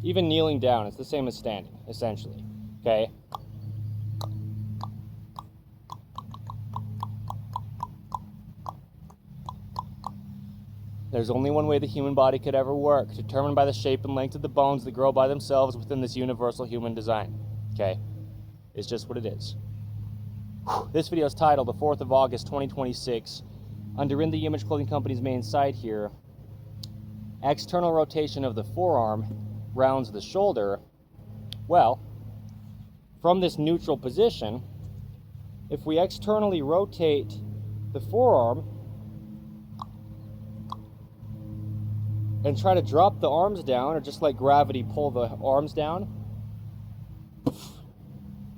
Speaker 1: Even kneeling down, it's the same as standing, essentially. Okay? There's only one way the human body could ever work, determined by the shape and length of the bones that grow by themselves within this universal human design. Okay? It's just what it is. This video is titled the 4th of August 2026. Under In The Image Clothing Company's main site here, external rotation of the forearm rounds the shoulder. Well, from this neutral position, if we externally rotate the forearm and try to drop the arms down, or just let gravity pull the arms down,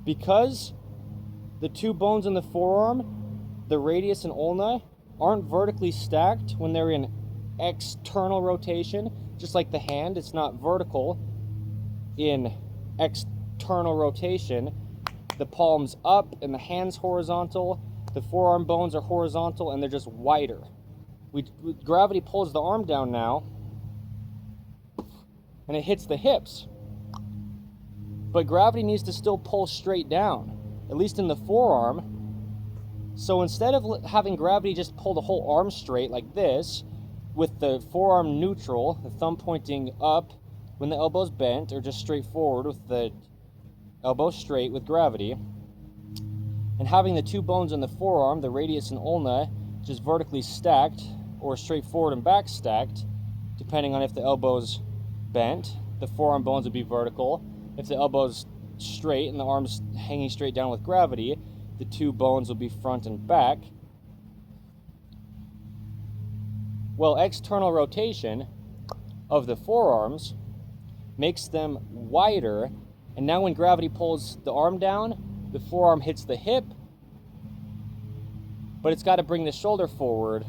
Speaker 1: because the two bones in the forearm, the radius and ulna, aren't vertically stacked when they're in external rotation, just like the hand, it's not vertical in external rotation. The palm's up and the hand's horizontal, the forearm bones are horizontal and they're just wider. Gravity pulls the arm down now and it hits the hips, but gravity needs to still pull straight down, at least in the forearm. So instead of having gravity just pull the whole arm straight like this, with the forearm neutral, the thumb pointing up when the elbow's bent, or just straight forward with the elbow straight with gravity, and having the two bones in the forearm, the radius and ulna, just vertically stacked, or straight forward and back stacked, depending on if the elbow's bent, the forearm bones would be vertical. If the elbow's straight and the arm's hanging straight down with gravity, the two bones will be front and back. Well, external rotation of the forearms makes them wider, and now when gravity pulls the arm down, the forearm hits the hip, but it's got to bring the shoulder forward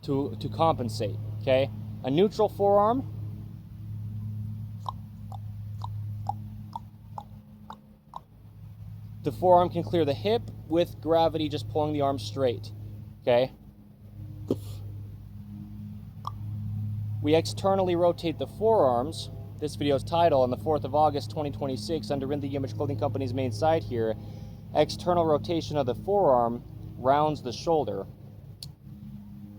Speaker 1: to compensate, okay? A neutral forearm, the forearm can clear the hip with gravity just pulling the arm straight, okay? We externally rotate the forearms. This video's title on the 4th of August 2026 under In The Image Clothing Company's main site here. External rotation of the forearm rounds the shoulder.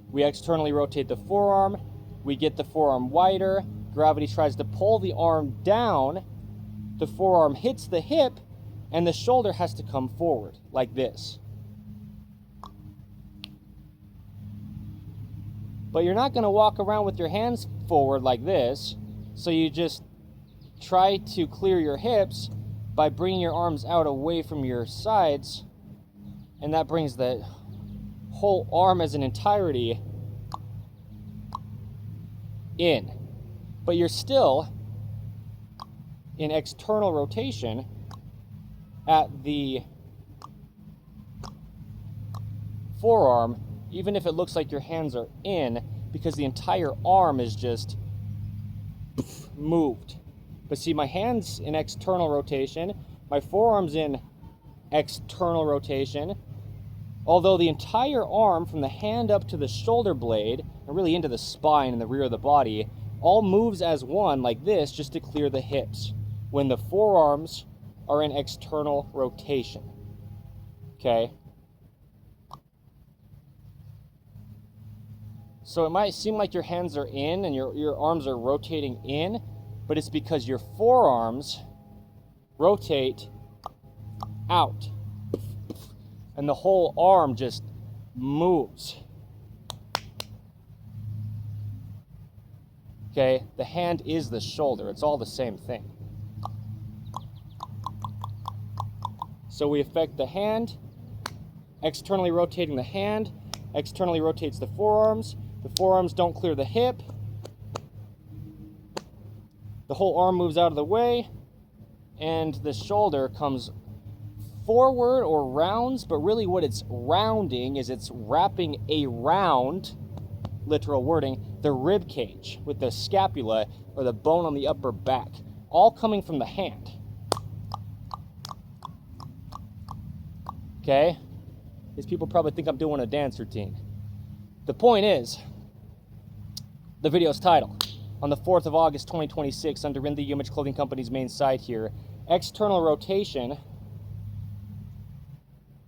Speaker 1: We externally rotate the forearm. We get the forearm wider. Gravity tries to pull the arm down. The forearm hits the hip, and the shoulder has to come forward like this. But you're not going to walk around with your hands forward like this, so you just try to clear your hips by bringing your arms out away from your sides, and that brings the whole arm as an entirety in. But you're still in external rotation at the forearm, even if it looks like your hands are in, because the entire arm is just moved. But see, my hand's in external rotation, my forearm's in external rotation, although the entire arm from the hand up to the shoulder blade, and really into the spine and the rear of the body, all moves as one like this just to clear the hips when the forearms are in external rotation, okay? So it might seem like your hands are in and your arms are rotating in, but it's because your forearms rotate out and the whole arm just moves. Okay, the hand is the shoulder. It's all the same thing. So we affect the hand, externally rotating the hand, externally rotates the forearms. The forearms don't clear the hip. The whole arm moves out of the way, and the shoulder comes forward or rounds, but really what it's rounding is it's wrapping around, literal wording, the rib cage with the scapula or the bone on the upper back, all coming from the hand. Okay? These people probably think I'm doing a dance routine. The point is, the video's title, on the 4th of August 2026, under In The Image Clothing Company's main site here, external rotation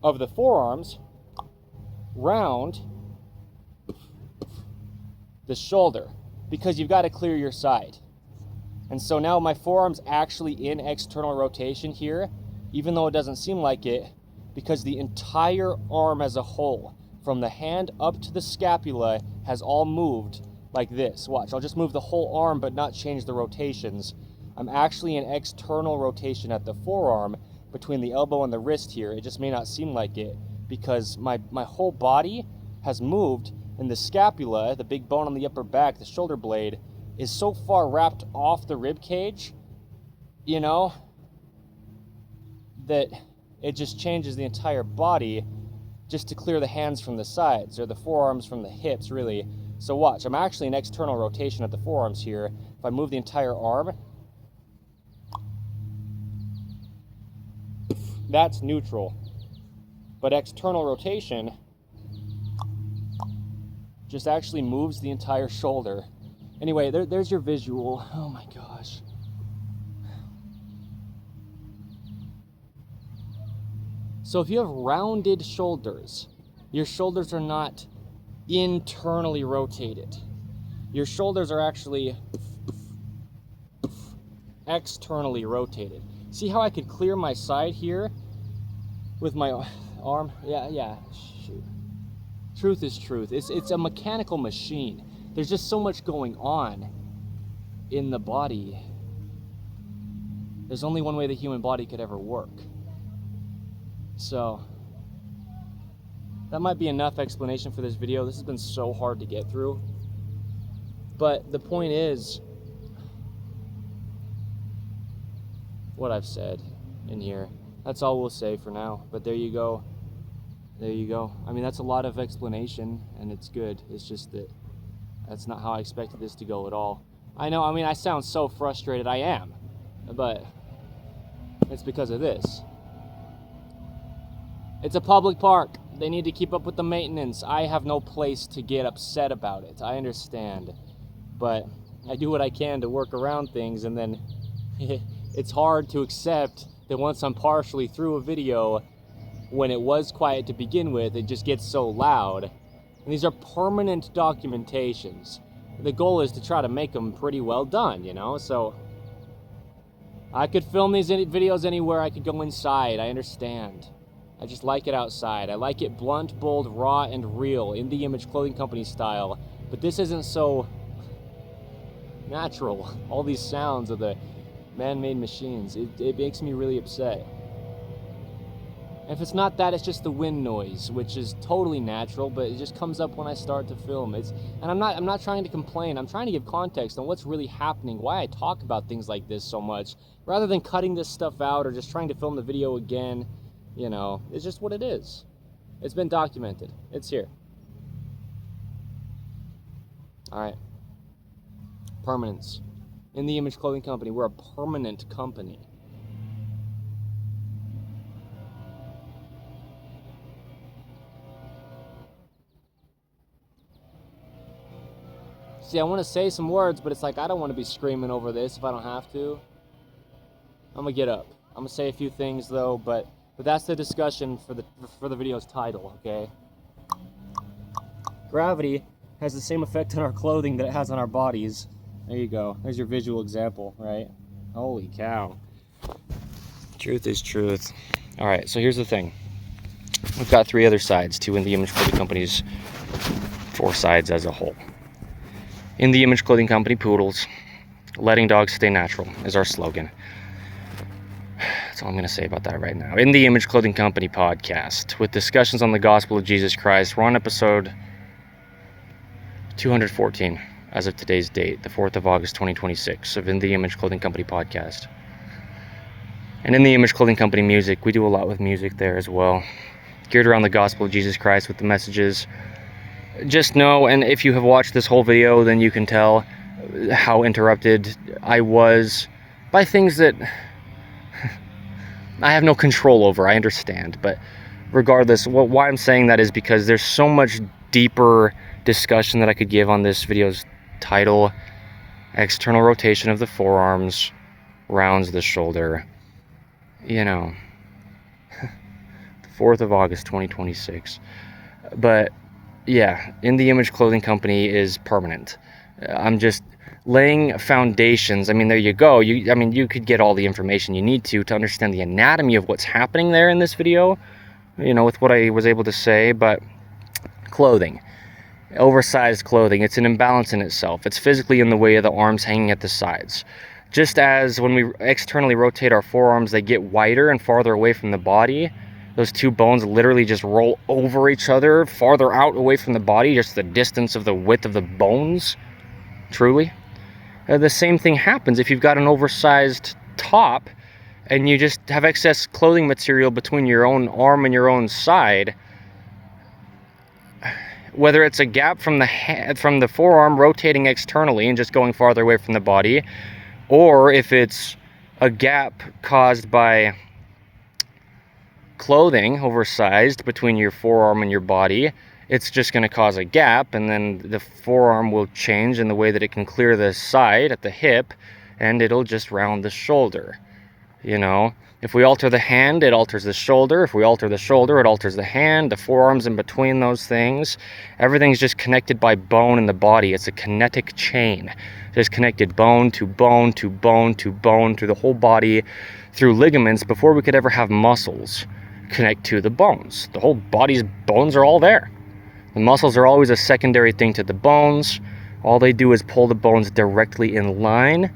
Speaker 1: of the forearms round the shoulder, because you've got to clear your side. And so now my forearm's actually in external rotation here, even though it doesn't seem like it, because the entire arm as a whole, from the hand up to the scapula, has all moved like this. Watch, I'll just move the whole arm but not change the rotations. I'm actually in external rotation at the forearm between the elbow and the wrist here. It just may not seem like it because my whole body has moved, and the scapula, the big bone on the upper back, the shoulder blade, is so far wrapped off the rib cage, you know, that it just changes the entire body just to clear the hands from the sides, or the forearms from the hips, really. So watch, I'm actually in external rotation at the forearms here. If I move the entire arm, that's neutral. But external rotation just actually moves the entire shoulder. Anyway, there's your visual. Oh my gosh. So if you have rounded shoulders, your shoulders are not internally rotated. Your shoulders are actually externally rotated. See how I could clear my side here with my arm? Yeah, shoot. Truth is truth. It's a mechanical machine. There's just so much going on in the body. There's only one way the human body could ever work. So that might be enough explanation for this video. This has been so hard to get through. But the point is what I've said in here. That's all we'll say for now. But there you go. There you go. I mean, that's a lot of explanation, and it's good. It's just that that's not how I expected this to go at all. I know, I mean, I sound so frustrated. I am. But it's because of this. It's a public park. They need to keep up with the maintenance. I have no place to get upset about it. I understand. But I do what I can to work around things, and then it's hard to accept that once I'm partially through a video, when it was quiet to begin with, it just gets so loud. And these are permanent documentations. The goal is to try to make them pretty well done, you know? So I could film these videos anywhere. I could go inside. I understand. I just like it outside. I like it blunt, bold, raw, and real, in the Image Clothing Company style. But this isn't so natural. All these sounds of the man-made machines, it makes me really upset. And if it's not that, it's just the wind noise, which is totally natural, but it just comes up when I start to film. And I'm not trying to complain. I'm trying to give context on what's really happening, why I talk about things like this so much, rather than cutting this stuff out or just trying to film the video again. You know, it's just what it is. It's been documented. It's here. All right. Permanence. In the Image Clothing Company, we're a permanent company. See, I want to say some words, but it's like I don't want to be screaming over this if I don't have to. I'm going to get up. I'm going to say a few things, though, but that's the discussion for the video's title, okay? Gravity has the same effect on our clothing that it has on our bodies. There you go. There's your visual example, right? Holy cow. Truth is truth. All right, so here's the thing. We've got 3 other sides to In the Image Clothing Company's 4 sides as a whole. In the Image Clothing Company Poodles, letting dogs stay natural is our slogan. That's all I'm going to say about that right now. In the Image Clothing Company podcast, with discussions on the gospel of Jesus Christ, we're on episode 214 as of today's date, the 4th of August 2026, of In the Image Clothing Company podcast. And In the Image Clothing Company music, we do a lot with music there as well, geared around the gospel of Jesus Christ with the messages. Just know, and if you have watched this whole video, then you can tell how interrupted I was by things that I have no control over. I understand, but regardless, why I'm saying that is because there's so much deeper discussion that I could give on this video's title: external rotation of the forearms, rounds the shoulder. You know, the 4th of August 2026. But yeah, In the Image Clothing Company is permanent. I'm just laying foundations. I mean, there you go. You could get all the information you need to understand the anatomy of what's happening there in this video, you know, with what I was able to say. But clothing, oversized clothing, it's an imbalance in itself. It's physically in the way of the arms hanging at the sides. Just as when we externally rotate our forearms, they get wider and farther away from the body. Those two bones literally just roll over each other, farther out away from the body, just the distance of the width of the bones, truly. The same thing happens if you've got an oversized top and you just have excess clothing material between your own arm and your own side. Whether it's a gap from the forearm rotating externally and just going farther away from the body, or if it's a gap caused by clothing oversized between your forearm and your body, it's just going to cause a gap, and then the forearm will change in the way that it can clear the side at the hip, and it'll just round the shoulder. You know, if we alter the hand, it alters the shoulder. If we alter the shoulder, it alters the hand, the forearms in between those things. Everything's just connected by bone in the body. It's a kinetic chain, just connected bone to bone to bone to bone through the whole body, through ligaments, before we could ever have muscles connect to the bones. The whole body's bones are all there. The muscles are always a secondary thing to the bones. All they do is pull the bones directly in line.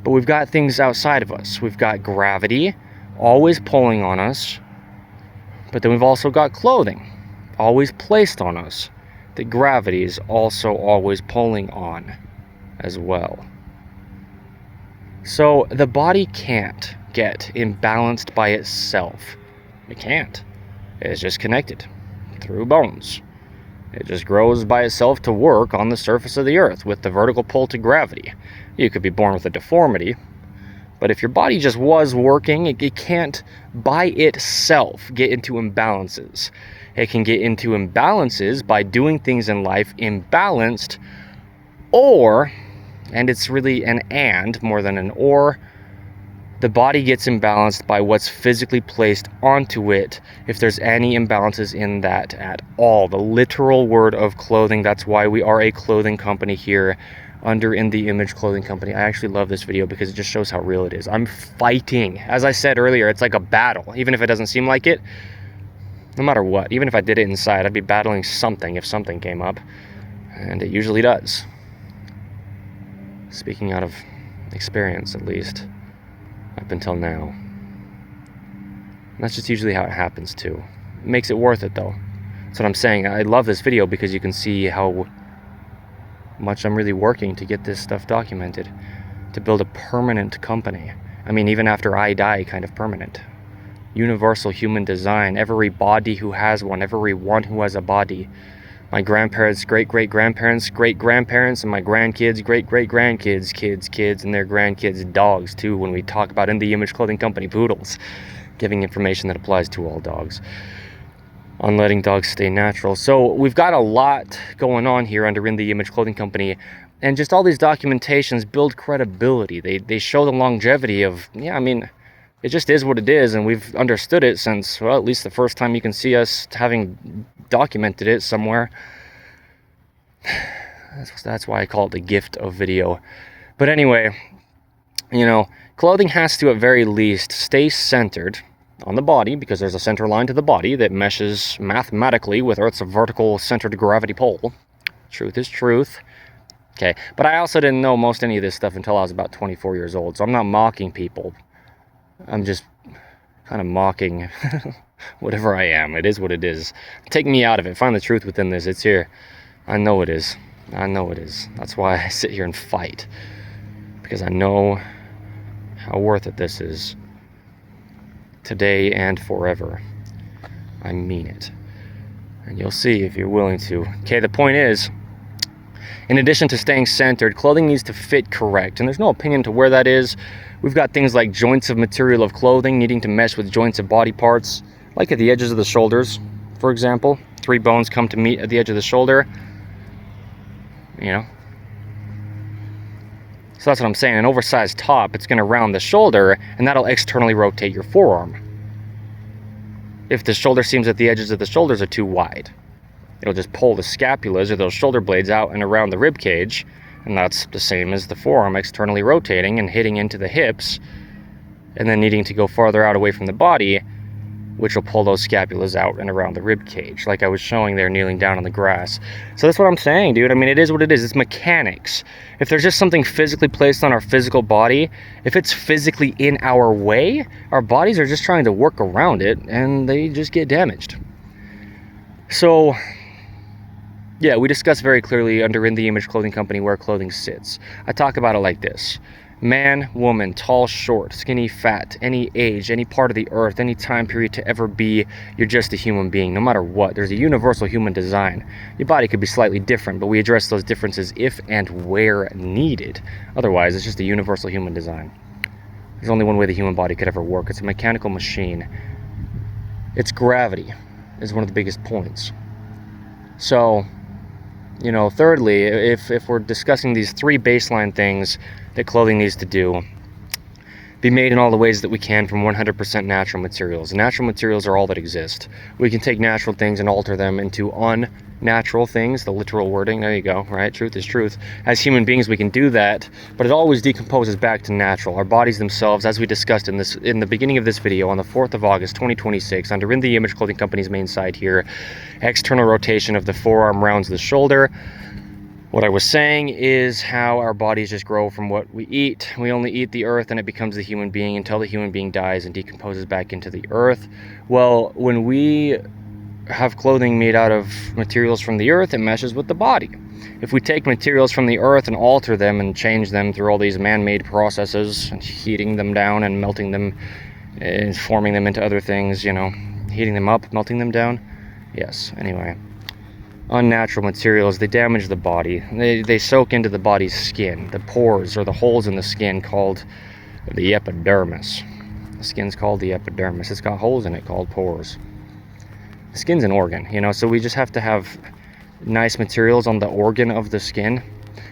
Speaker 1: But we've got things outside of us. We've got gravity always pulling on us, but then we've also got clothing always placed on us that gravity is also always pulling on as well. So the body can't get imbalanced by itself. It can't. It's just connected through bones. It just grows by itself to work on the surface of the earth with the vertical pull to gravity. You could be born with a deformity, but if your body just was working, it can't by itself get into imbalances. It can get into imbalances by doing things in life imbalanced, or, and it's really an and more than an or, the body gets imbalanced by what's physically placed onto it, if there's any imbalances in that at all. The literal word of clothing. That's why we are a clothing company here under In the Image Clothing Company. I actually love this video because it just shows how real it is. I'm fighting. As I said earlier, it's like a battle. Even if it doesn't seem like it, no matter what, even if I did it inside, I'd be battling something if something came up. And it usually does. Speaking out of experience, at least. Up until now. And that's just usually how it happens too. It makes it worth it though. That's what I'm saying. I love this video because you can see how much I'm really working to get this stuff documented, to build a permanent company. I mean, even after I die, kind of permanent. Universal human design. Every body who has one, everyone who has a body. My grandparents, great-great-grandparents, great-grandparents, and my grandkids, great-great-grandkids, kids, and their grandkids, dogs, too, when we talk about In the Image Clothing Company poodles, giving information that applies to all dogs, on letting dogs stay natural. So we've got a lot going on here under In the Image Clothing Company, and just all these documentations build credibility. They show the longevity of, yeah, I mean, it just is what it is, and we've understood it since, well, at least the first time you can see us having documented it somewhere. That's why I call it the gift of video. But anyway, you know, clothing has to at very least stay centered on the body, because there's a center line to the body that meshes mathematically with Earth's vertical centered gravity pull. Truth is truth. Okay, but I also didn't know most any of this stuff until I was about 24 years old, so I'm not mocking people. I'm just kind of mocking whatever I am. It is what it is. Take me out of it. Find the truth within this. It's here. I know it is. I know it is. That's why I sit here and fight. Because I know how worth it this is. Today and forever. I mean it. And you'll see if you're willing to. Okay, the point is, in addition to staying centered, clothing needs to fit correct. And there's no opinion to where that is. We've got things like joints of material of clothing needing to mesh with joints of body parts, like at the edges of the shoulders, for example. 3 bones come to meet at the edge of the shoulder. You know? So that's what I'm saying. An oversized top, it's going to round the shoulder, and that'll externally rotate your forearm. If the shoulder seams at the edges of the shoulders are too wide, it'll just pull the scapulas or those shoulder blades out and around the rib cage, and that's the same as the forearm externally rotating and hitting into the hips, and then needing to go farther out away from the body, which will pull those scapulas out and around the rib cage, like I was showing there kneeling down on the grass. So that's what I'm saying, dude. I mean, it is what it is. It's mechanics. If there's just something physically placed on our physical body, if it's physically in our way, our bodies are just trying to work around it, and they just get damaged. So yeah, we discuss very clearly under In The Image Clothing Company where clothing sits. I talk about it like this. Man, woman, tall, short, skinny, fat, any age, any part of the earth, any time period to ever be, you're just a human being, no matter what. There's a universal human design. Your body could be slightly different, but we address those differences if and where needed. Otherwise, it's just a universal human design. There's only one way the human body could ever work. It's a mechanical machine. Its gravity is one of the biggest points. So, you know, thirdly, if we're discussing these 3 baseline things that clothing needs to do, be made in all the ways that we can from 100% natural materials. Natural materials are all that exist. We can take natural things and alter them into unnatural things, the literal wording, there you go, right? Truth is truth. As human beings, we can do that, but it always decomposes back to natural. Our bodies themselves, as we discussed in the beginning of this video on the 4th of August, 2026, under In The Image Clothing Company's main site here, external rotation of the forearm rounds the shoulder. What I was saying is how our bodies just grow from what we eat. We only eat the earth and it becomes the human being until the human being dies and decomposes back into the earth. Well, when we have clothing made out of materials from the earth, it meshes with the body. If we take materials from the earth and alter them and change them through all these man-made processes and heating them down and melting them and forming them into other things, you know, heating them up, melting them down. Yes, anyway. Unnatural materials, they damage the body. They soak into the body's skin, the pores or the holes in the skin called the epidermis. The skin's called the epidermis. It's got holes in it called pores. The skin's an organ, you know, so we just have to have nice materials on the organ of the skin.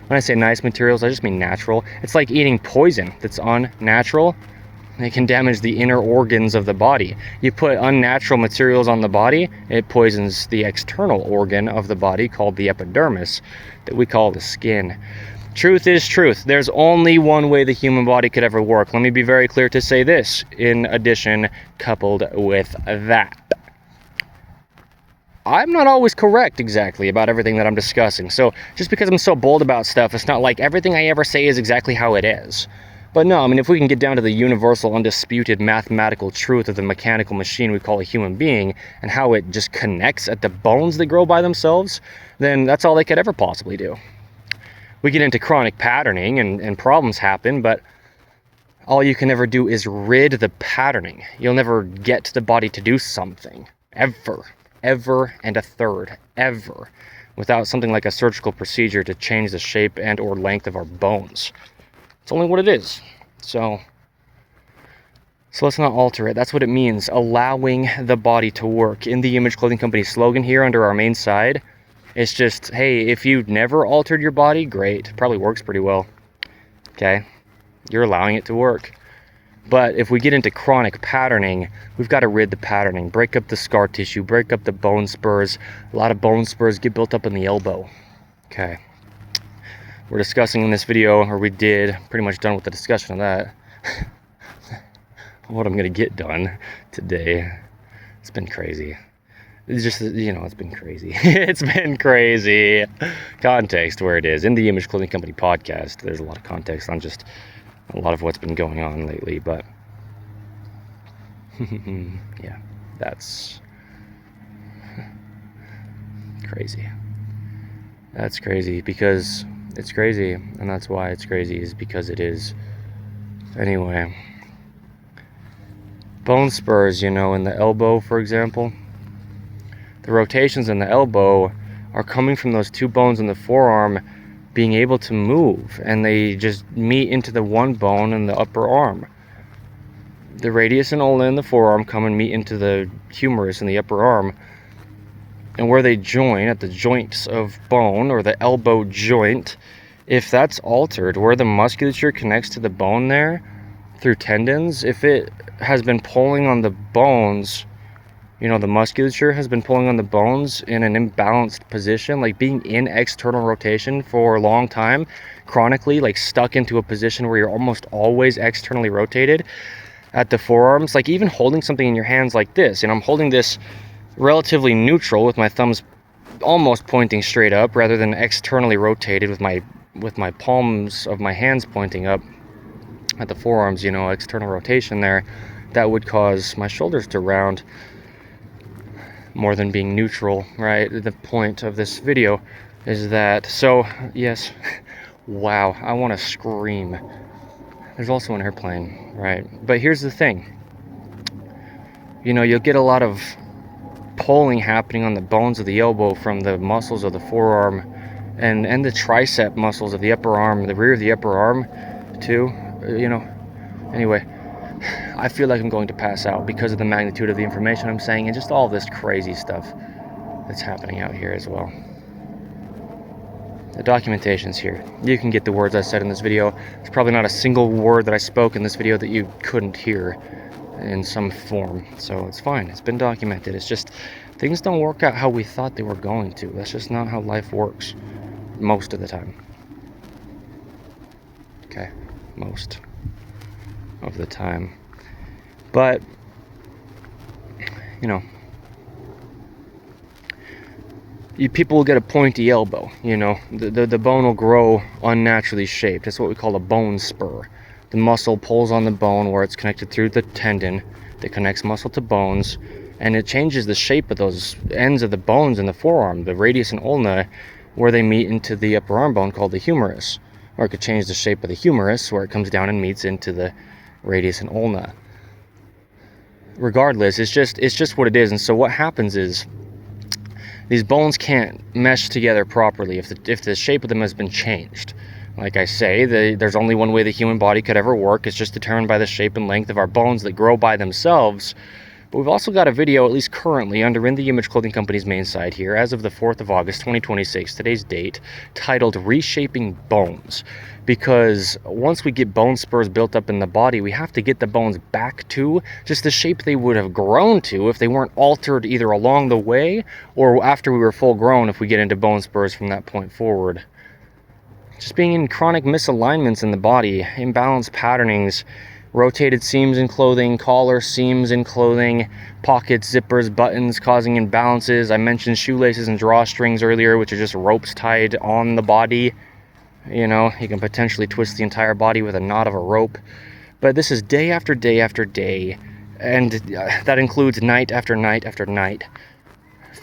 Speaker 1: When I say nice materials, I just mean natural. It's like eating poison that's unnatural. It can damage the inner organs of the body. You put unnatural materials on the body, it poisons the external organ of the body called the epidermis that we call the skin. Truth is truth. There's only one way the human body could ever work. Let me be very clear to say this, in addition, coupled with that. I'm not always correct exactly about everything that I'm discussing. So just because I'm so bold about stuff, it's not like everything I ever say is exactly how it is. But no, I mean, if we can get down to the universal, undisputed mathematical truth of the mechanical machine we call a human being and how it just connects at the bones that grow by themselves, then that's all they could ever possibly do. We get into chronic patterning and problems happen, but all you can ever do is rid the patterning. You'll never get the body to do something, ever and a third, ever, without something like a surgical procedure to change the shape and or length of our bones. It's only what it is. So let's not alter it. That's what it means, allowing the body to work. In the Image Clothing Company slogan here under our main side, it's just, hey, if you've never altered your body, great. Probably works pretty well. Okay? You're allowing it to work. But if we get into chronic patterning, we've got to rid the patterning, break up the scar tissue, break up the bone spurs. A lot of bone spurs get built up in the elbow. Okay. We're discussing in this video, or we did, pretty much done with the discussion of that. What I'm going to get done today. It's been crazy. It's just, you know, it's been crazy. It's been crazy. Context where it is. In the Image Clothing Company podcast, there's a lot of context on just a lot of what's been going on lately, but yeah, that's crazy. That's crazy because it's crazy, and that's why it's crazy, is because it is. Anyway, bone spurs, you know, in the elbow, for example, the rotations in the elbow are coming from those two bones in the forearm being able to move, and they just meet into the one bone in the upper arm. The radius and ulna in the forearm come and meet into the humerus in the upper arm, and where they join at the joints of bone, or the elbow joint, if that's altered, where the musculature connects to the bone there through tendons, if it has been pulling on the bones, you know, the musculature has been pulling on the bones in an imbalanced position, like being in external rotation for a long time, chronically, like stuck into a position where you're almost always externally rotated at the forearms, like even holding something in your hands like this, and I'm holding this relatively neutral with my thumbs almost pointing straight up rather than externally rotated with my palms of my hands pointing up at the forearms, you know, external rotation there, that would cause my shoulders to round more than being neutral, right? The point of this video is that, so yes, wow, I want to scream. There's also an airplane, right? But here's the thing, you know, you'll get a lot of pulling happening on the bones of the elbow from the muscles of the forearm and the tricep muscles of the upper arm, the rear of the upper arm too, you know. Anyway, I feel like I'm going to pass out because of the magnitude of the information I'm saying and just all this crazy stuff that's happening out here as well. The documentation's here. You can get the words I said in this video. There's probably not a single word that I spoke in this video that you couldn't hear in some form, so it's fine. It's been documented. It's just things don't work out how we thought they were going to. That's just not how life works most of the time. Okay, most of the time. But you know, people will get a pointy elbow, you know, the bone will grow unnaturally shaped. That's what we call a bone spur. The muscle pulls on the bone where it's connected through the tendon that connects muscle to bones, and it changes the shape of those ends of the bones in the forearm, the radius and ulna, where they meet into the upper arm bone called the humerus. Or it could change the shape of the humerus where it comes down and meets into the radius and ulna. Regardless, it's just what it is. And so what happens is these bones can't mesh together properly if the shape of them has been changed. Like I say, there's only one way the human body could ever work. It's just determined by the shape and length of our bones that grow by themselves. But we've also got a video, at least currently, under In The Image Clothing Company's main site here, as of the 4th of August, 2026, today's date, titled Reshaping Bones. Because once we get bone spurs built up in the body, we have to get the bones back to just the shape they would have grown to if they weren't altered either along the way or after we were full grown, if we get into bone spurs from that point forward. Just being in chronic misalignments in the body, imbalanced patternings, rotated seams in clothing, collar seams in clothing, pockets, zippers, buttons causing imbalances. I mentioned shoelaces and drawstrings earlier, which are just ropes tied on the body. You know, you can potentially twist the entire body with a knot of a rope. But this is day after day after day, and that includes night after night after night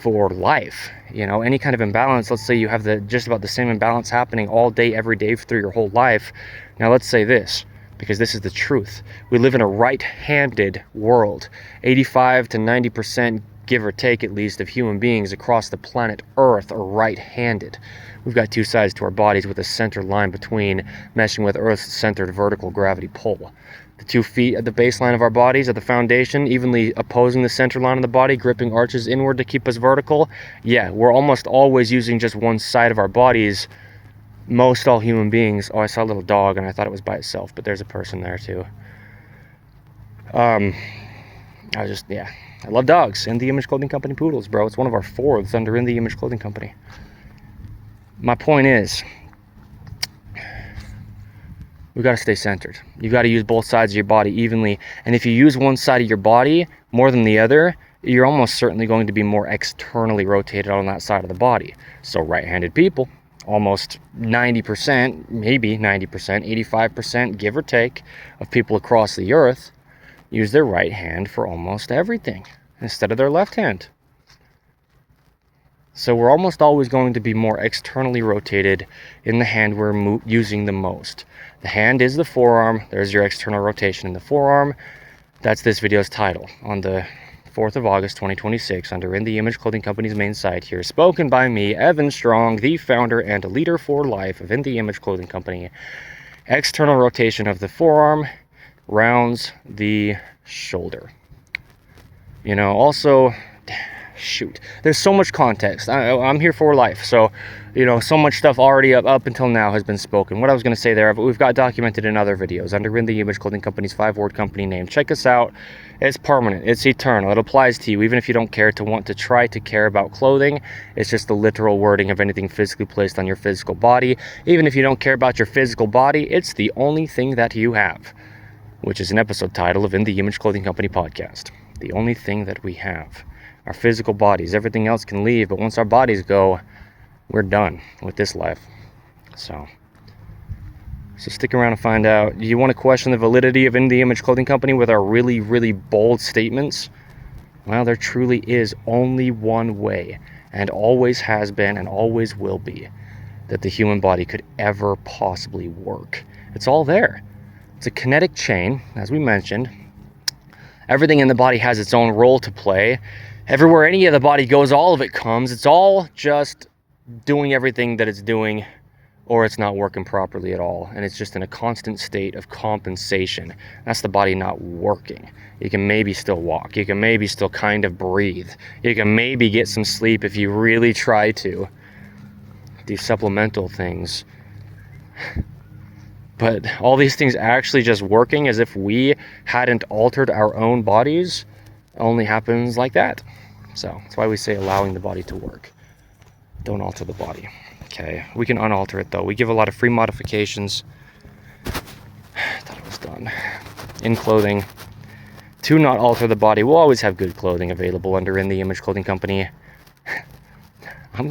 Speaker 1: for life. You know, any kind of imbalance, let's say you have just about the same imbalance happening all day, every day through your whole life. Now let's say this, because this is the truth. We live in a right-handed world. 85 to 90%, give or take at least, of human beings across the planet Earth are right-handed. We've got two sides to our bodies with a center line between, meshing with Earth's centered vertical gravity pull. The 2 feet at the baseline of our bodies, at the foundation, evenly opposing the center line of the body, gripping arches inward to keep us vertical. Yeah, we're almost always using just one side of our bodies. Most all human beings. Oh, I saw a little dog and I thought it was by itself, but there's a person there too. I love dogs. In the Image Clothing Company poodles, bro. It's one of our 4 that's under In the Image Clothing Company. My point is, we've got to stay centered. You've got to use both sides of your body evenly. And if you use one side of your body more than the other, you're almost certainly going to be more externally rotated on that side of the body. So right-handed people, almost 90%, maybe 90%, 85%, give or take, of people across the earth use their right hand for almost everything instead of their left hand. So we're almost always going to be more externally rotated in the hand we're using the most. The hand is the forearm. There's your external rotation in the forearm. That's this video's title on the 4th of August 2026 under In The Image Clothing Company's main site here. Spoken by me, Evan Strong, the founder and leader for life of In The Image Clothing Company. External rotation of the forearm rounds the shoulder. You know, also, shoot, there's so much context. I'm here for life, so you know, so much stuff already up until now has been spoken. What I was going to say there, but we've got documented in other videos under In The Image Clothing Company's 5-word company name. Check us out. It's permanent, it's eternal, it applies to you even if you don't care to want to try to care about clothing. It's just the literal wording of anything physically placed on your physical body. Even if you don't care about your physical body, it's the only thing that you have, which is an episode title of In The Image Clothing Company podcast. The only thing that we have, our physical bodies. Everything else can leave, but once our bodies go, we're done with this life. So stick around and find out. You want to question the validity of In The Image Clothing Company with our really, really bold statements? Well, there truly is only one way, and always has been and always will be, that the human body could ever possibly work. It's all there. It's a kinetic chain, as we mentioned. Everything in the body has its own role to play. Everywhere any of the body goes, all of it comes. It's all just doing everything that it's doing, or it's not working properly at all. And it's just in a constant state of compensation. That's the body not working. You can maybe still walk. You can maybe still kind of breathe. You can maybe get some sleep if you really try to. These supplemental things. But all these things actually just working as if we hadn't altered our own bodies only happens like that. So that's why we say allowing the body to work. Don't alter the body. Okay, we can unalter it though. We give a lot of free modifications. I thought it was done. In clothing. To not alter the body, we'll always have good clothing available under In The Image Clothing Company. I don't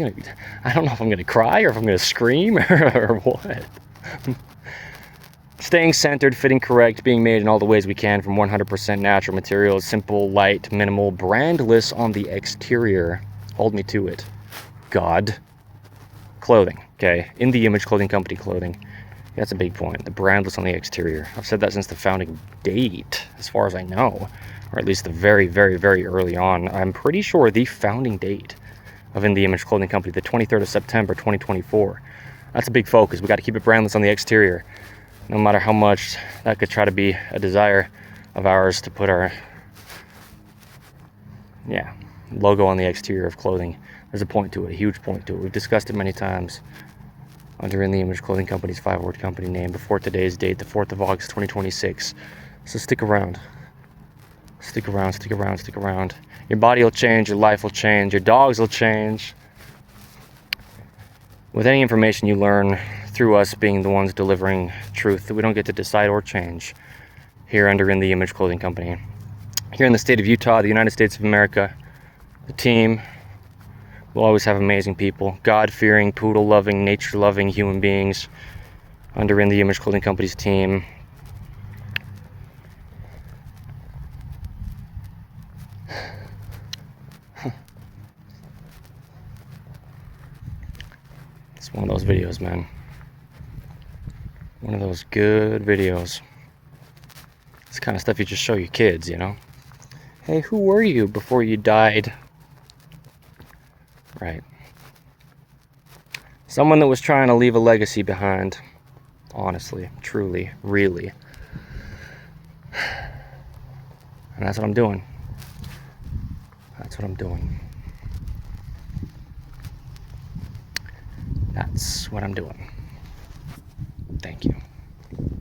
Speaker 1: know if I'm gonna cry or if I'm gonna scream or what. Staying centered, fitting correct, being made in all the ways we can from 100% natural materials, simple, light, minimal, brandless on the exterior. Hold me to it. God. Clothing, okay? In The Image Clothing Company clothing. That's a big point. The brandless on the exterior. I've said that since the founding date, as far as I know. Or at least the very, very, very early on. I'm pretty sure the founding date of In The Image Clothing Company, the 23rd of September, 2024. That's a big focus. We got to keep it brandless on the exterior. No matter how much that could try to be a desire of ours to put our logo on the exterior of clothing. There's a point to it, a huge point to it. We've discussed it many times under In The Image Clothing Company's 5-word company name before today's date, the 4th of August 2026. So stick around. Stick around, stick around, stick around. Your body will change, your life will change, your dogs will change. With any information you learn through us being the ones delivering truth that we don't get to decide or change here under In The Image Clothing Company. Here in the state of Utah, the United States of America, the team will always have amazing people, God-fearing, poodle-loving, nature-loving human beings under In The Image Clothing Company's team. It's one of those videos, man. One of those good videos. It's the kind of stuff you just show your kids, you know? Hey, who were you before you died? Right. Someone that was trying to leave a legacy behind. Honestly, truly, really. And that's what I'm doing. That's what I'm doing. That's what I'm doing. Thank you.